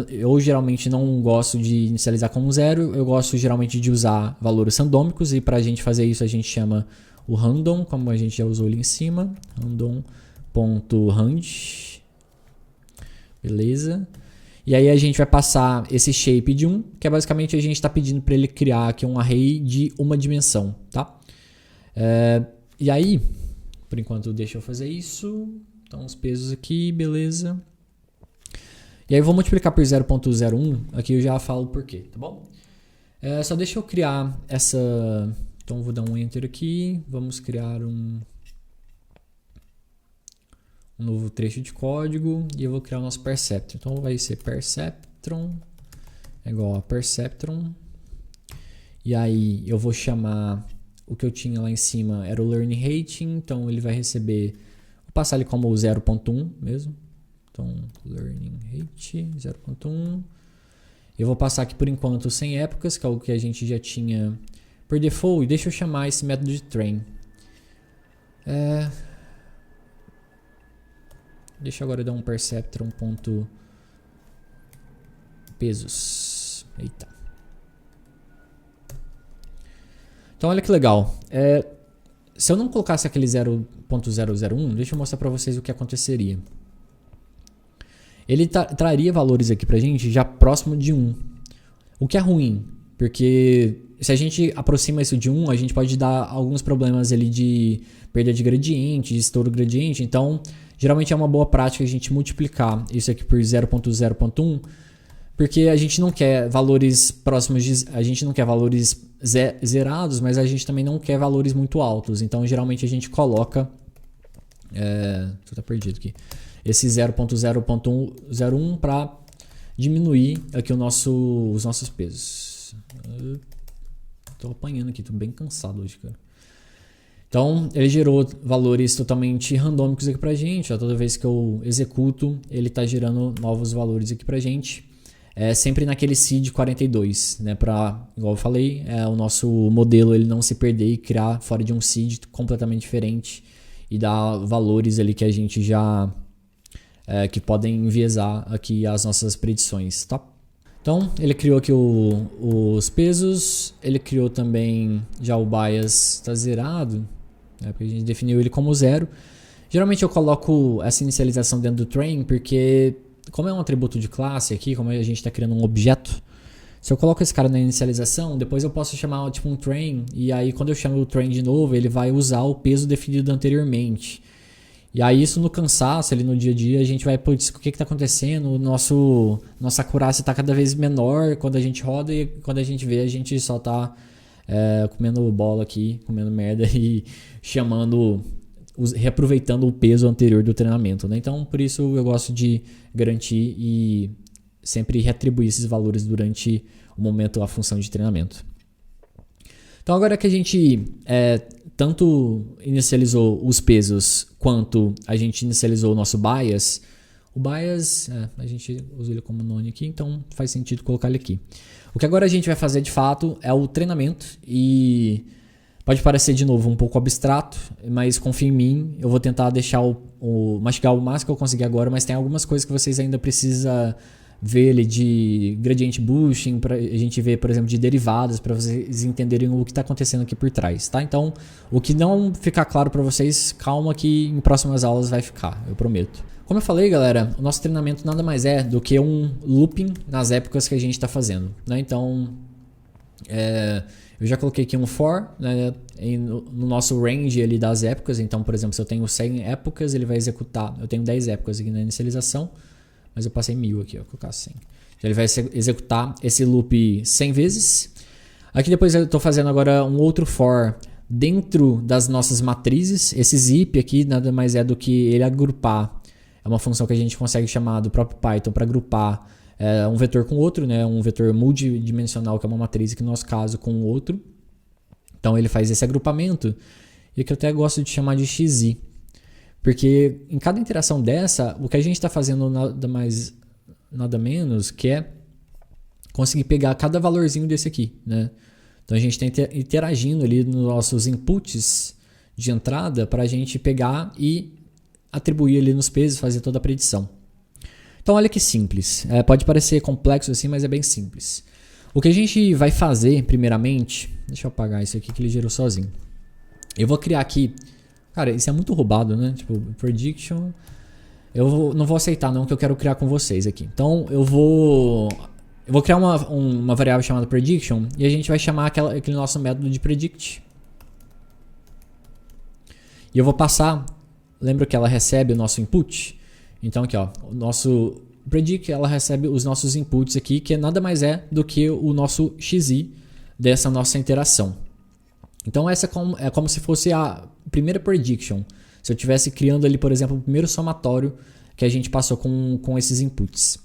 eu geralmente não gosto de inicializar com 0, eu gosto geralmente de usar valores randômicos e para a gente fazer isso a gente chama o random, como a gente já usou ali em cima, random.rand, beleza. E aí a gente vai passar esse shape de 1, que é basicamente a gente está pedindo para ele criar aqui um array de uma dimensão, tá? E aí, por enquanto deixa eu fazer isso. Então os pesos aqui, beleza. E aí eu vou multiplicar por 0.01, aqui eu já falo por quê, tá bom? Só deixa eu criar essa... Então eu vou dar um enter aqui, vamos criar um novo trecho de código e eu vou criar o nosso perceptron. Então vai ser perceptron igual a perceptron. E aí eu vou chamar o que eu tinha lá em cima era o learning rating, então ele vai receber, vou passar ele como 0.1 mesmo. Então learning rate 0.1. Eu vou passar aqui por enquanto sem épocas, que é o que a gente já tinha por default, e deixa eu chamar esse método de train. Deixa eu agora dar um perceptron.pesos. Eita. Então olha que legal. Se eu não colocasse aquele 0.001, deixa eu mostrar para vocês o que aconteceria. Ele traria valores aqui pra gente já próximo de 1. O que é ruim, porque se a gente aproxima isso de 1, a gente pode dar alguns problemas ali de perda de gradiente, de estouro gradiente. Então, geralmente é uma boa prática a gente multiplicar isso aqui por 0.0.1, porque a gente não quer valores próximos a gente não quer valores zerados, mas a gente também não quer valores muito altos. Então, geralmente a gente coloca tá perdido aqui. Esse 0.0.01 para diminuir aqui os nossos pesos. Tô apanhando aqui, tô bem cansado hoje, cara. Então, ele gerou valores totalmente randômicos aqui pra gente. Ó, toda vez que eu executo, ele tá gerando novos valores aqui pra gente. Sempre naquele seed 42, né? Igual eu falei, o nosso modelo ele não se perder e criar fora de um seed completamente diferente e dar valores ali que a gente já que podem enviesar aqui as nossas predições, tá? Então, ele criou aqui os pesos, ele criou também já o bias está zerado, né? Porque a gente definiu ele como 0. Geralmente eu coloco essa inicialização dentro do train porque como é um atributo de classe aqui, como a gente está criando um objeto, se eu coloco esse cara na inicialização, depois eu posso chamar tipo um train, e aí quando eu chamo o train de novo, ele vai usar o peso definido anteriormente. E aí isso no cansaço, ali no dia a dia, a gente vai, putz, o que está acontecendo? Nossa acurácia está cada vez menor quando a gente roda e quando a gente vê, a gente só está comendo bola aqui, comendo merda e reaproveitando o peso anterior do treinamento, né? Então, por isso eu gosto de garantir e sempre retribuir esses valores durante o momento, a função de treinamento. Então, agora que a gente tanto inicializou os pesos quanto a gente inicializou o nosso bias, o bias, a gente usa ele como none aqui, então faz sentido colocar ele aqui. O que agora a gente vai fazer de fato é o treinamento e pode parecer de novo um pouco abstrato, mas confia em mim, eu vou tentar deixar mastigar o máximo que eu conseguir agora, mas tem algumas coisas que vocês ainda precisam ver ali de gradient boosting, para a gente ver, por exemplo, de derivadas, para vocês entenderem o que está acontecendo aqui por trás, tá? Então, o que não ficar claro para vocês, calma que em próximas aulas vai ficar, eu prometo. Como eu falei, galera, o nosso treinamento nada mais é do que um looping nas épocas que a gente está fazendo, né? Então, eu já coloquei aqui um for, né, no nosso range ali das épocas. Então, por exemplo, se eu tenho 100 épocas, ele vai executar. Eu tenho 10 épocas aqui na inicialização, mas eu passei 1000 aqui, ó, vou colocar 100. Então, ele vai executar esse loop 100 vezes. Aqui depois eu estou fazendo agora um outro for dentro das nossas matrizes. Esse zip aqui nada mais é do que ele agrupar. É uma função que a gente consegue chamar do próprio Python para agrupar um vetor com outro, né? Um vetor multidimensional, que é uma matriz aqui no nosso caso, com o outro. Então ele faz esse agrupamento, e que eu até gosto de chamar de XI. Porque em cada interação dessa, o que a gente está fazendo nada menos que é conseguir pegar cada valorzinho desse aqui, né? Então a gente está interagindo ali nos nossos inputs de entrada para a gente pegar e atribuir ali nos pesos, fazer toda a predição. Então olha que simples, pode parecer complexo assim, mas é bem simples. O que a gente vai fazer primeiramente, deixa eu apagar isso aqui que ele gerou sozinho. Eu vou criar aqui, cara, isso é muito roubado, né? Tipo, prediction, não vou aceitar não, que eu quero criar com vocês aqui. Então eu vou criar uma variável chamada prediction e a gente vai chamar aquele nosso método de predict. E eu vou passar, lembra que ela recebe o nosso input? Então aqui, ó, o nosso predict, ela recebe os nossos inputs aqui, que nada mais é do que o nosso XI dessa nossa interação. Então essa é como se fosse a primeira prediction. Se eu estivesse criando ali, por exemplo, o primeiro somatório que a gente passou com esses inputs.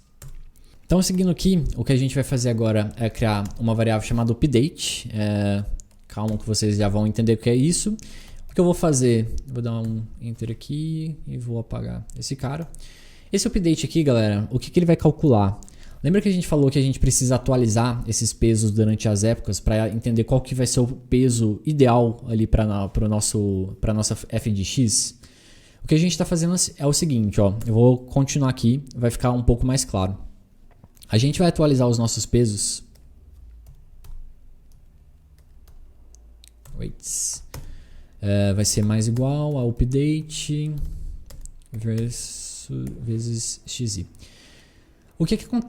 Então, seguindo aqui, o que a gente vai fazer agora é criar uma variável chamada update. Calma que vocês já vão entender o que é isso. O que eu vou fazer? Vou dar um enter aqui e vou apagar esse cara. Esse update aqui, galera, o que ele vai calcular? Lembra que a gente falou que a gente precisa atualizar esses pesos durante as épocas para entender qual que vai ser o peso ideal ali para nossa f de x? O que a gente está fazendo é o seguinte, ó, eu vou continuar aqui, vai ficar um pouco mais claro. A gente vai atualizar os nossos pesos. Vai ser mais igual a update vezes xi.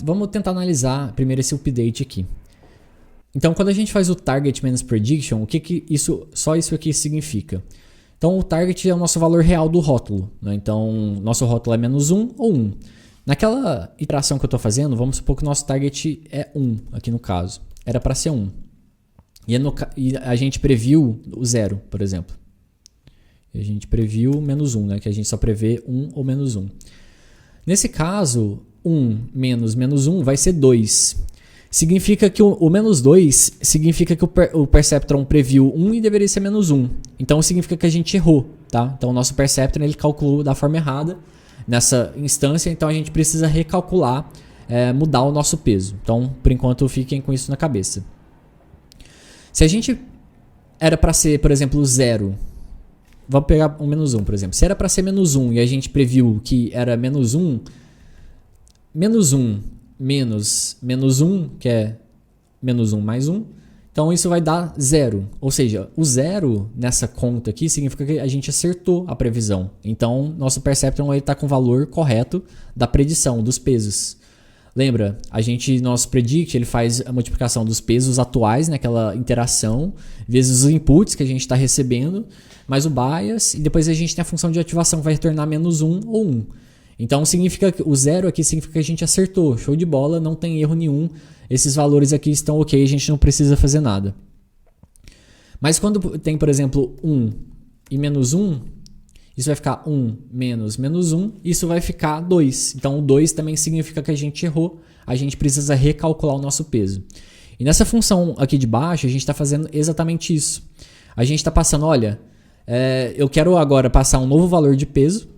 Vamos tentar analisar primeiro esse update aqui. Então, quando a gente faz o target menos prediction, só isso aqui significa? Então, o target é o nosso valor real do rótulo, né? Então, nosso rótulo é -1 ou 1. Naquela iteração que eu estou fazendo, vamos supor que o nosso target é 1, aqui no caso. Era para ser 1. E a gente previu o 0, por exemplo. E a gente previu menos 1, né? Que a gente só prevê 1 ou menos 1. Nesse caso, 1 menos menos 1 vai ser 2. Significa que o menos 2 significa que o Perceptron previu 1 e deveria ser menos 1. Então significa que a gente errou, tá? Então o nosso Perceptron ele calculou da forma errada nessa instância, então a gente precisa recalcular, mudar o nosso peso. Então, por enquanto, fiquem com isso na cabeça. Se a gente era para ser, por exemplo, 0, vamos pegar um menos 1, por exemplo. Se era para ser menos 1 e a gente previu que era menos 1 menos 1, que é menos 1 mais 1, então isso vai dar 0. Ou seja, o 0 nessa conta aqui significa que a gente acertou a previsão. Então, nosso Perceptron está com o valor correto da predição, dos pesos. Lembra, nosso predict ele faz a multiplicação dos pesos atuais naquela interação, vezes os inputs que a gente está recebendo, mais o bias, e depois a gente tem a função de ativação que vai retornar menos 1 ou 1. Então significa que o 0 aqui significa que a gente acertou, show de bola, não tem erro nenhum, esses valores aqui estão ok, a gente não precisa fazer nada. Mas quando tem, por exemplo, 1 e menos 1, isso vai ficar 1 menos menos 1, isso vai ficar 2. Então o 2 também significa que a gente errou, a gente precisa recalcular o nosso peso. E nessa função aqui de baixo, a gente está fazendo exatamente isso. A gente está passando, olha, eu quero agora passar um novo valor de peso,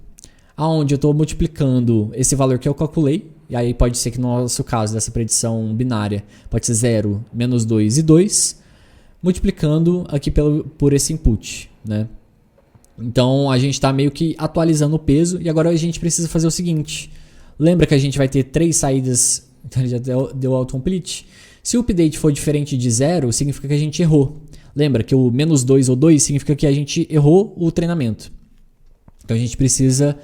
onde eu estou multiplicando esse valor que eu calculei, e aí pode ser que no nosso caso dessa predição binária, pode ser 0, menos 2 e 2, multiplicando aqui por esse input, né? Então a gente está meio que atualizando o peso, e agora a gente precisa fazer o seguinte, lembra que a gente vai ter 3 saídas, então ele já deu autocomplete? Se o update for diferente de 0, significa que a gente errou. Lembra que o menos 2 ou 2 significa que a gente errou o treinamento. Então a gente precisa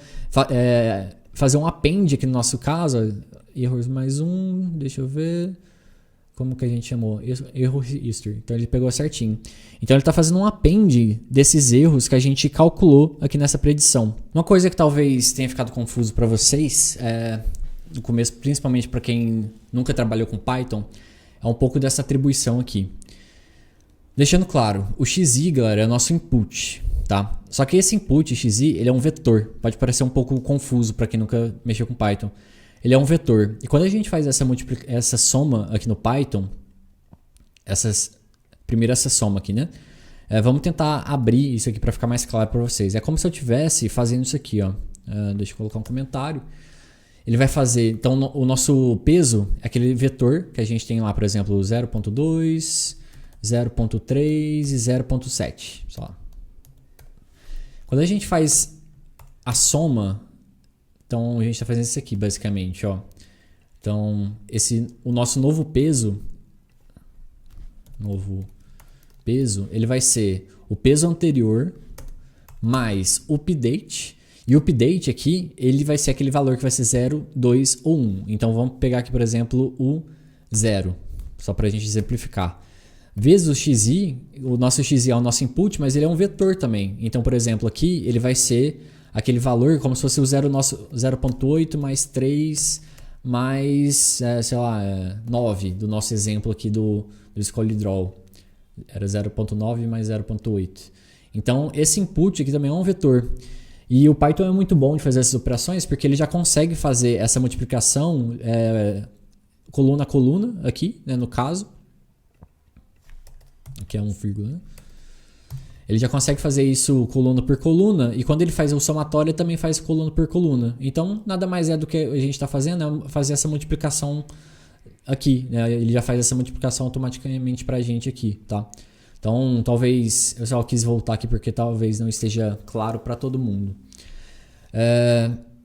fazer um append aqui no nosso caso, erros mais 1, deixa eu ver, como que a gente chamou? Erro history, então ele pegou certinho. Então ele está fazendo um append desses erros que a gente calculou aqui nessa predição. Uma coisa que talvez tenha ficado confuso para vocês, no começo, principalmente para quem nunca trabalhou com Python, é um pouco dessa atribuição aqui. Deixando claro, o xi, galera, é o nosso input. Tá? Só que esse input xi ele é um vetor. Pode parecer um pouco confuso para quem nunca mexeu com Python. Ele é um vetor. E quando a gente faz essa soma aqui no Python, primeiro essa soma aqui, né? Vamos tentar abrir isso aqui para ficar mais claro para vocês. É como se eu estivesse fazendo isso aqui, ó. Deixa eu colocar um comentário. Ele vai fazer, então o nosso peso é aquele vetor que a gente tem lá, por exemplo, 0.2, 0.3 e 0.7, só lá. Quando a gente faz a soma, então a gente está fazendo isso aqui basicamente, ó. Então o nosso novo peso, ele vai ser o peso anterior mais o update, e o update aqui, ele vai ser aquele valor que vai ser 0, 2 ou 1. Então vamos pegar aqui, por exemplo, o 0, só para a gente exemplificar. Vezes o xi, o nosso xi é o nosso input, mas ele é um vetor também. Então, por exemplo, aqui ele vai ser aquele valor como se fosse o 0.8 mais 3 mais, sei lá, 9 do nosso exemplo aqui do Scholar Draw. Era 0.9 mais 0.8. Então, esse input aqui também é um vetor. E o Python é muito bom de fazer essas operações porque ele já consegue fazer essa multiplicação coluna a coluna aqui, né, no caso. Aqui é 1, né? Ele já consegue fazer isso coluna por coluna, e quando ele faz o somatório, ele também faz coluna por coluna. Então, nada mais é do que a gente está fazendo, é fazer essa multiplicação aqui, né? Ele já faz essa multiplicação automaticamente para a gente aqui, tá? Então, talvez, eu só quis voltar aqui porque talvez não esteja claro para todo mundo.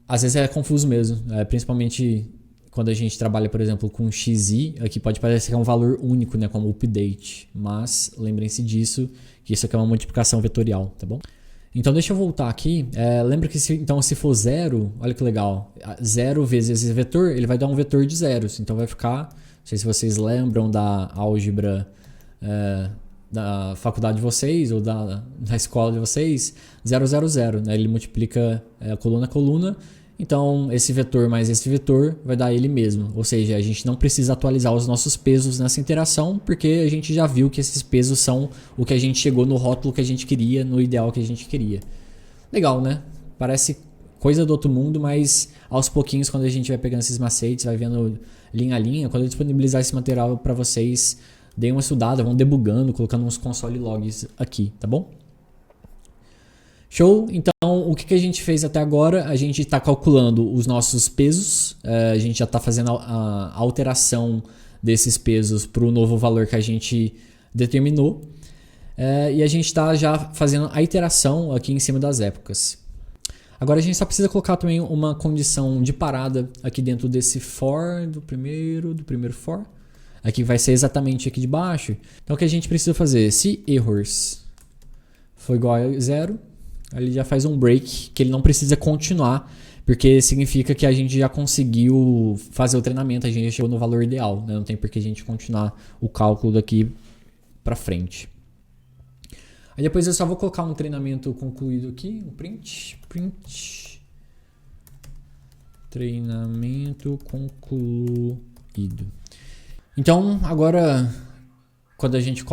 Às vezes é confuso mesmo, principalmente quando a gente trabalha, por exemplo, com xi, aqui pode parecer que é um valor único, né, como update, mas lembrem-se disso, que isso aqui é uma multiplicação vetorial, tá bom? Então deixa eu voltar aqui, lembra que se for 0, olha que legal, 0 vezes esse vetor, ele vai dar um vetor de zeros, então vai ficar, não sei se vocês lembram da álgebra da faculdade de vocês ou da escola de vocês, 0, 0, 0, né? Ele multiplica coluna a coluna Então, esse vetor mais esse vetor vai dar ele mesmo. Ou seja, a gente não precisa atualizar os nossos pesos nessa interação, porque a gente já viu que esses pesos são o que a gente chegou no rótulo que a gente queria, no ideal que a gente queria. Legal, né? Parece coisa do outro mundo, mas aos pouquinhos, quando a gente vai pegando esses macetes, vai vendo linha a linha, quando eu disponibilizar esse material para vocês, deem uma estudada, vão debugando, colocando uns console logs aqui, tá bom? Show? Então, o que a gente fez até agora? A gente está calculando os nossos pesos, a gente já está fazendo a alteração desses pesos para o novo valor que a gente determinou, e a gente está já fazendo a iteração aqui em cima das épocas. Agora a gente só precisa colocar também uma condição de parada aqui dentro desse for, do primeiro for. Aqui vai ser exatamente aqui de baixo. Então o que a gente precisa fazer? Se errors for igual a 0, ele já faz um break, que ele não precisa continuar, porque significa que a gente já conseguiu fazer o treinamento, a gente já chegou no valor ideal, né? Não tem por que a gente continuar o cálculo daqui para frente. Aí depois eu só vou colocar um treinamento concluído aqui, um print, treinamento concluído. Então agora, quando a gente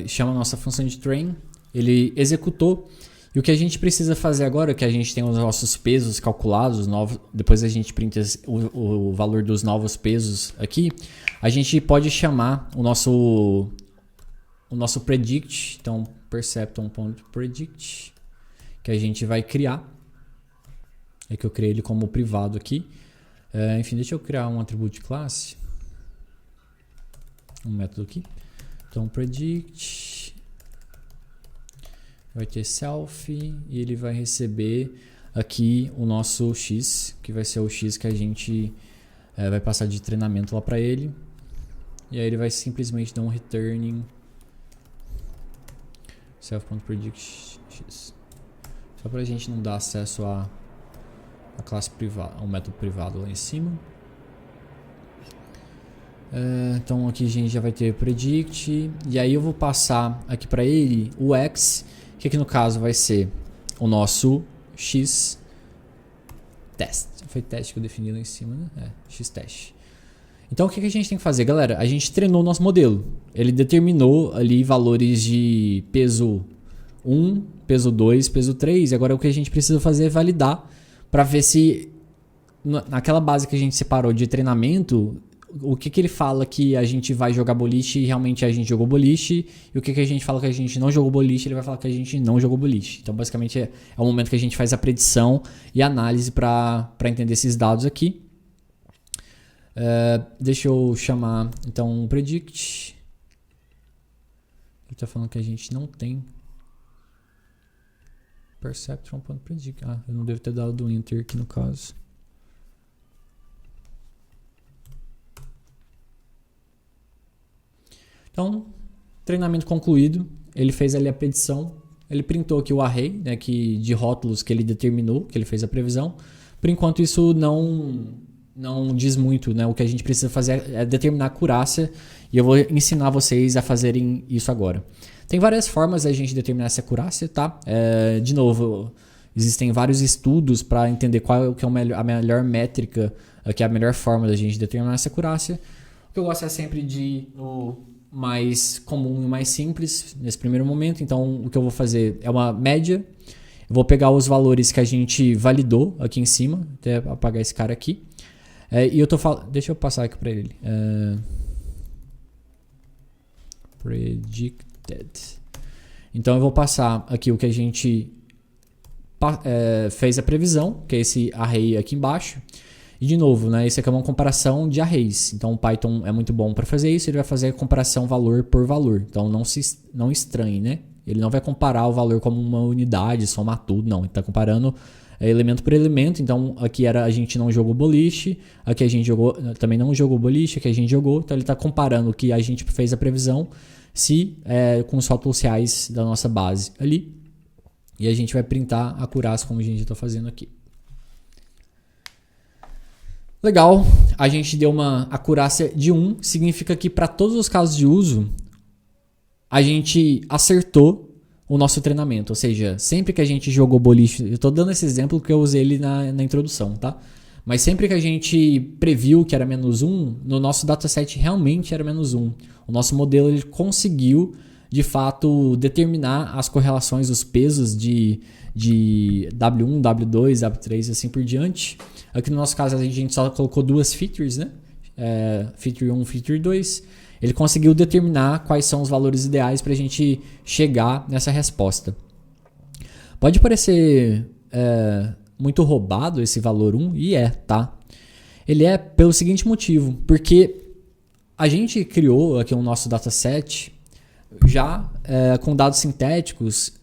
chama a nossa função de train, ele executou. E o que a gente precisa fazer agora, que a gente tem os nossos pesos calculados, depois a gente printa o valor dos novos pesos aqui, a gente pode chamar o nosso predict, então perceptron.predict, que a gente vai criar. É que eu criei ele como privado aqui. Enfim, deixa eu criar um atributo de classe, um método aqui. Então predict vai ter self e ele vai receber aqui o nosso x, que vai ser o x que a gente vai passar de treinamento lá para ele. E aí ele vai simplesmente dar um returning self.predict x. Só para a gente não dar acesso a classe privada, ao método privado lá em cima. Então aqui a gente já vai ter predict. E aí eu vou passar aqui para ele o x, que aqui no caso vai ser o nosso x test. Foi teste que eu defini lá em cima, né? X teste. Então o que a gente tem que fazer, galera? A gente treinou o nosso modelo. Ele determinou ali valores de peso 1, peso 2, peso 3. E agora o que a gente precisa fazer é validar para ver se naquela base que a gente separou de treinamento, o que ele fala que a gente vai jogar boliche e realmente a gente jogou boliche, e o que a gente fala que a gente não jogou boliche, ele vai falar que a gente não jogou boliche. Então basicamente é o momento que a gente faz a predição e análise para entender esses dados aqui. Deixa eu chamar então um predict. Ele está falando que a gente não tem perceptron.predict. Eu não devo ter dado enter aqui no caso. Então, treinamento concluído, ele fez ali a predição, ele printou aqui o array, né, de rótulos que ele determinou, que ele fez a previsão. Por enquanto isso não diz muito, né? O que a gente precisa fazer é determinar a acurácia, e eu vou ensinar vocês a fazerem isso agora. Tem várias formas da gente determinar essa acurácia, tá? De novo, existem vários estudos para entender qual que é a melhor métrica, que é a melhor forma da gente determinar essa acurácia. O que eu gosto é sempre de ir no mais comum e mais simples nesse primeiro momento. Então o que eu vou fazer é uma média. Eu vou pegar os valores que a gente validou aqui em cima, até apagar esse cara aqui. E eu tô falando, deixa eu passar aqui para ele. Predicted. Então eu vou passar aqui o que a gente fez a previsão, que é esse array aqui embaixo. E de novo, né, isso aqui é uma comparação de arrays. Então o Python é muito bom para fazer isso. Ele vai fazer a comparação valor por valor. Então não estranhe, né? Ele não vai comparar o valor como uma unidade, somar tudo. Não, ele está comparando elemento por elemento. Então aqui a gente não jogou boliche. Aqui a gente também não jogou boliche. Aqui a gente jogou. Então ele está comparando o que a gente fez a previsão com os rótulos reais da nossa base ali. E a gente vai printar a acurácia como a gente está fazendo aqui. Legal, a gente deu uma acurácia de 1, significa que para todos os casos de uso, a gente acertou o nosso treinamento. Ou seja, sempre que a gente jogou boliche, eu estou dando esse exemplo porque eu usei ele na introdução, tá? Mas sempre que a gente previu que era -1, no nosso dataset realmente era -1. O nosso modelo ele conseguiu, de fato, determinar as correlações, os pesos de W1, W2, W3 e assim por diante. Aqui no nosso caso a gente só colocou duas features, né? Feature 1, feature 2. Ele conseguiu determinar quais são os valores ideais para a gente chegar nessa resposta. Pode parecer muito roubado esse valor 1, e tá? Ele é pelo seguinte motivo, porque a gente criou aqui o nosso dataset já com dados sintéticos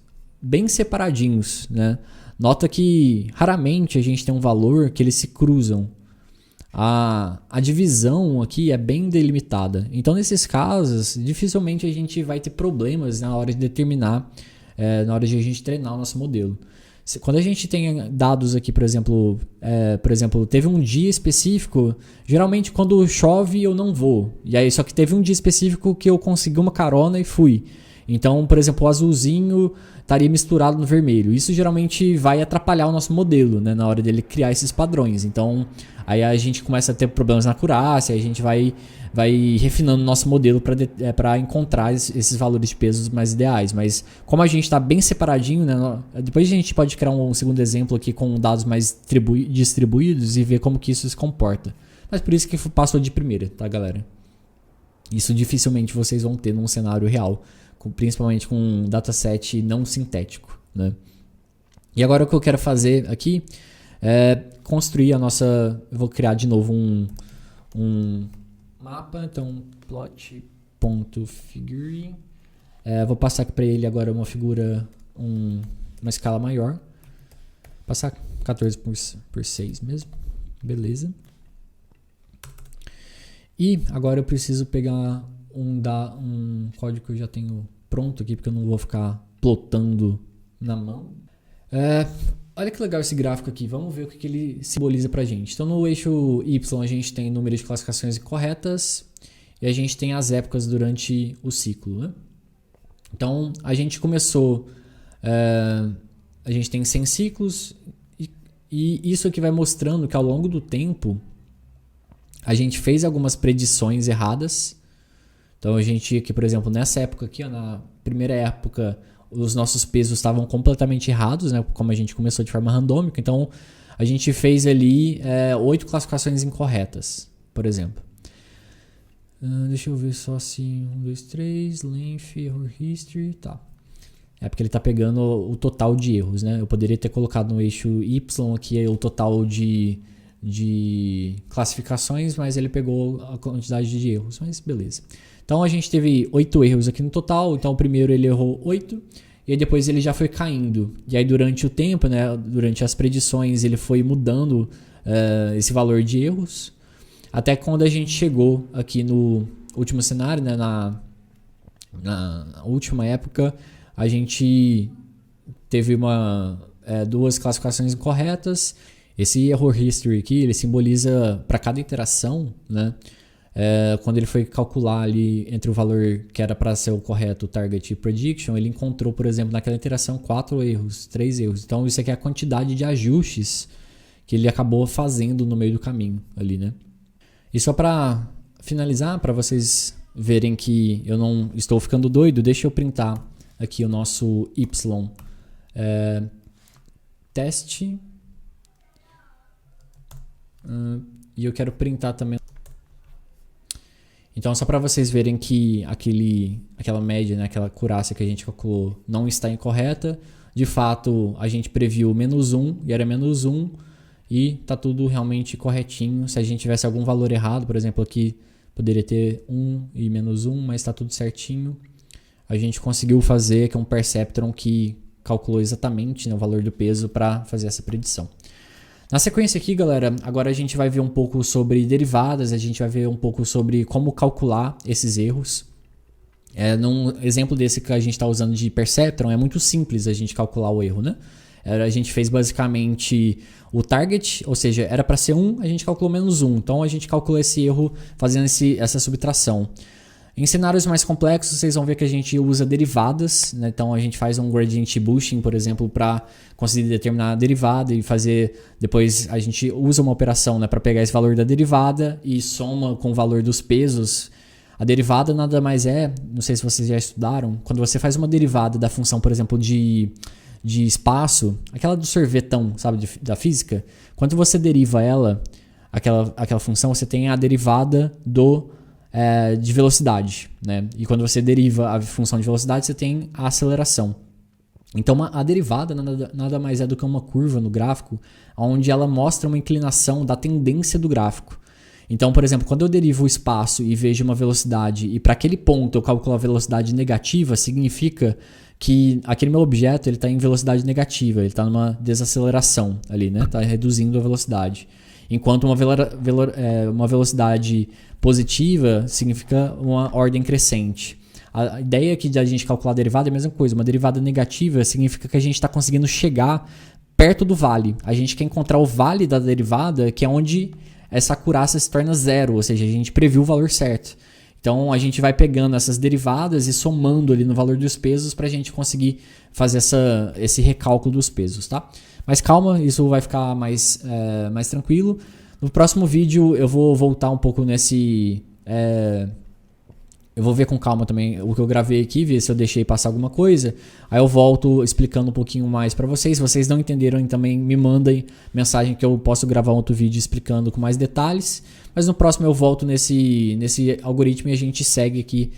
bem separadinhos, né? Nota que raramente a gente tem um valor que eles se cruzam. A divisão aqui é bem delimitada. Então, nesses casos, dificilmente a gente vai ter problemas na hora de determinar, na hora de a gente treinar o nosso modelo. Quando a gente tem dados aqui, por exemplo, teve um dia específico, geralmente quando chove eu não vou. E aí, só que teve um dia específico que eu consegui uma carona e fui. Então, por exemplo, o azulzinho estaria misturado no vermelho. Isso geralmente vai atrapalhar o nosso modelo, né, na hora dele criar esses padrões. Então, aí a gente começa a ter problemas na acurácia, a gente vai refinando o nosso modelo para encontrar esses valores de pesos mais ideais. Mas como a gente está bem separadinho, né, depois a gente pode criar um segundo exemplo aqui com dados mais distribuídos e ver como que isso se comporta. Mas por isso que passou de primeira, tá, galera? Isso dificilmente vocês vão ter num cenário real, principalmente com um dataset não sintético, né? E agora o que eu quero fazer aqui é construir a nossa... Eu vou criar de novo um mapa, então plot.figure. Vou passar para ele agora uma figura, uma escala maior. Passar 14 por 6 mesmo. Beleza. E agora eu preciso pegar um código que eu já tenho pronto aqui, porque eu não vou ficar plotando na mão. Olha que legal esse gráfico aqui. Vamos ver o que ele simboliza pra gente. Então, no eixo Y, a gente tem número de classificações incorretas e a gente tem as épocas durante o ciclo, né? Então, a gente começou... a gente tem 100 ciclos e isso aqui vai mostrando que ao longo do tempo a gente fez algumas predições erradas. Então, a gente aqui, por exemplo, nessa época aqui, na primeira época, os nossos pesos estavam completamente errados, né? Como a gente começou de forma randômica. Então, a gente fez ali 8 classificações incorretas, por exemplo. Deixa eu ver só assim, 1, 2, 3, length, error history, tá. É porque ele está pegando o total de erros, né? Eu poderia ter colocado no eixo Y aqui o total de classificações, mas ele pegou a quantidade de erros, mas beleza. Então a gente teve 8 erros aqui no total, então o primeiro ele errou 8, e aí depois ele já foi caindo. E aí durante o tempo, né, durante as predições, ele foi mudando esse valor de erros, até quando a gente chegou aqui no último cenário, né, na última época, a gente teve duas classificações incorretas. Esse error history aqui, ele simboliza para cada interação, né? Quando ele foi calcular ali entre o valor que era para ser o correto, o target e prediction, ele encontrou, por exemplo, naquela interação 4 erros, 3 erros. Então isso aqui é a quantidade de ajustes que ele acabou fazendo no meio do caminho ali, né? E só para finalizar, para vocês verem que eu não estou ficando doido, deixa eu printar aqui o nosso Y teste. E eu quero printar também. Então, só para vocês verem que aquela média, né, aquela acurácia que a gente calculou não está incorreta. De fato, a gente previu -1 e era -1 e está tudo realmente corretinho. Se a gente tivesse algum valor errado, por exemplo, aqui poderia ter 1 e -1, mas está tudo certinho. A gente conseguiu fazer aqui um perceptron que calculou exatamente, né, o valor do peso para fazer essa predição. Na sequência aqui, galera, agora a gente vai ver um pouco sobre derivadas, a gente vai ver um pouco sobre como calcular esses erros. Num exemplo desse que a gente está usando de perceptron, é muito simples a gente calcular o erro, né? A gente fez basicamente o target, ou seja, era para ser 1, a gente calculou -1. Então a gente calculou esse erro fazendo essa subtração. Em cenários mais complexos, vocês vão ver que a gente usa derivadas, né? Então a gente faz um gradient boosting, por exemplo, para conseguir determinar a derivada e fazer. Depois a gente usa uma operação, né, para pegar esse valor da derivada e soma com o valor dos pesos. A derivada nada mais é, não sei se vocês já estudaram, quando você faz uma derivada da função, por exemplo, de espaço, aquela do sorvetão, sabe, da física, quando você deriva ela, aquela função, você tem a derivada de velocidade, né? E quando você deriva a função de velocidade, você tem a aceleração. Então a derivada nada mais é do que uma curva no gráfico, onde ela mostra uma inclinação da tendência do gráfico. Então, por exemplo, quando eu derivo o espaço e vejo uma velocidade e para aquele ponto eu calculo a velocidade negativa, significa que aquele meu objeto está em velocidade negativa, ele está numa desaceleração ali, né? Está reduzindo a velocidade. Enquanto uma velocidade positiva significa uma ordem crescente. A ideia aqui de a gente calcular a derivada é a mesma coisa. Uma derivada negativa significa que a gente está conseguindo chegar perto do vale. A gente quer encontrar o vale da derivada, que é onde essa acurácia se torna zero, ou seja, a gente previu o valor certo. Então a gente vai pegando essas derivadas e somando ali no valor dos pesos para a gente conseguir fazer esse recálculo dos pesos, tá? Mas calma, isso vai ficar mais tranquilo. No próximo vídeo eu vou voltar um pouco nesse... eu vou ver com calma também o que eu gravei aqui, ver se eu deixei passar alguma coisa. Aí eu volto explicando um pouquinho mais para vocês. Se vocês não entenderam, também me mandem mensagem que eu posso gravar outro vídeo explicando com mais detalhes. Mas no próximo eu volto nesse algoritmo e a gente segue aqui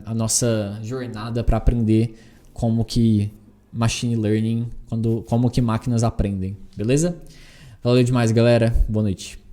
a nossa jornada para aprender como que machine learning, como que máquinas aprendem, beleza? Valeu demais, galera. Boa noite.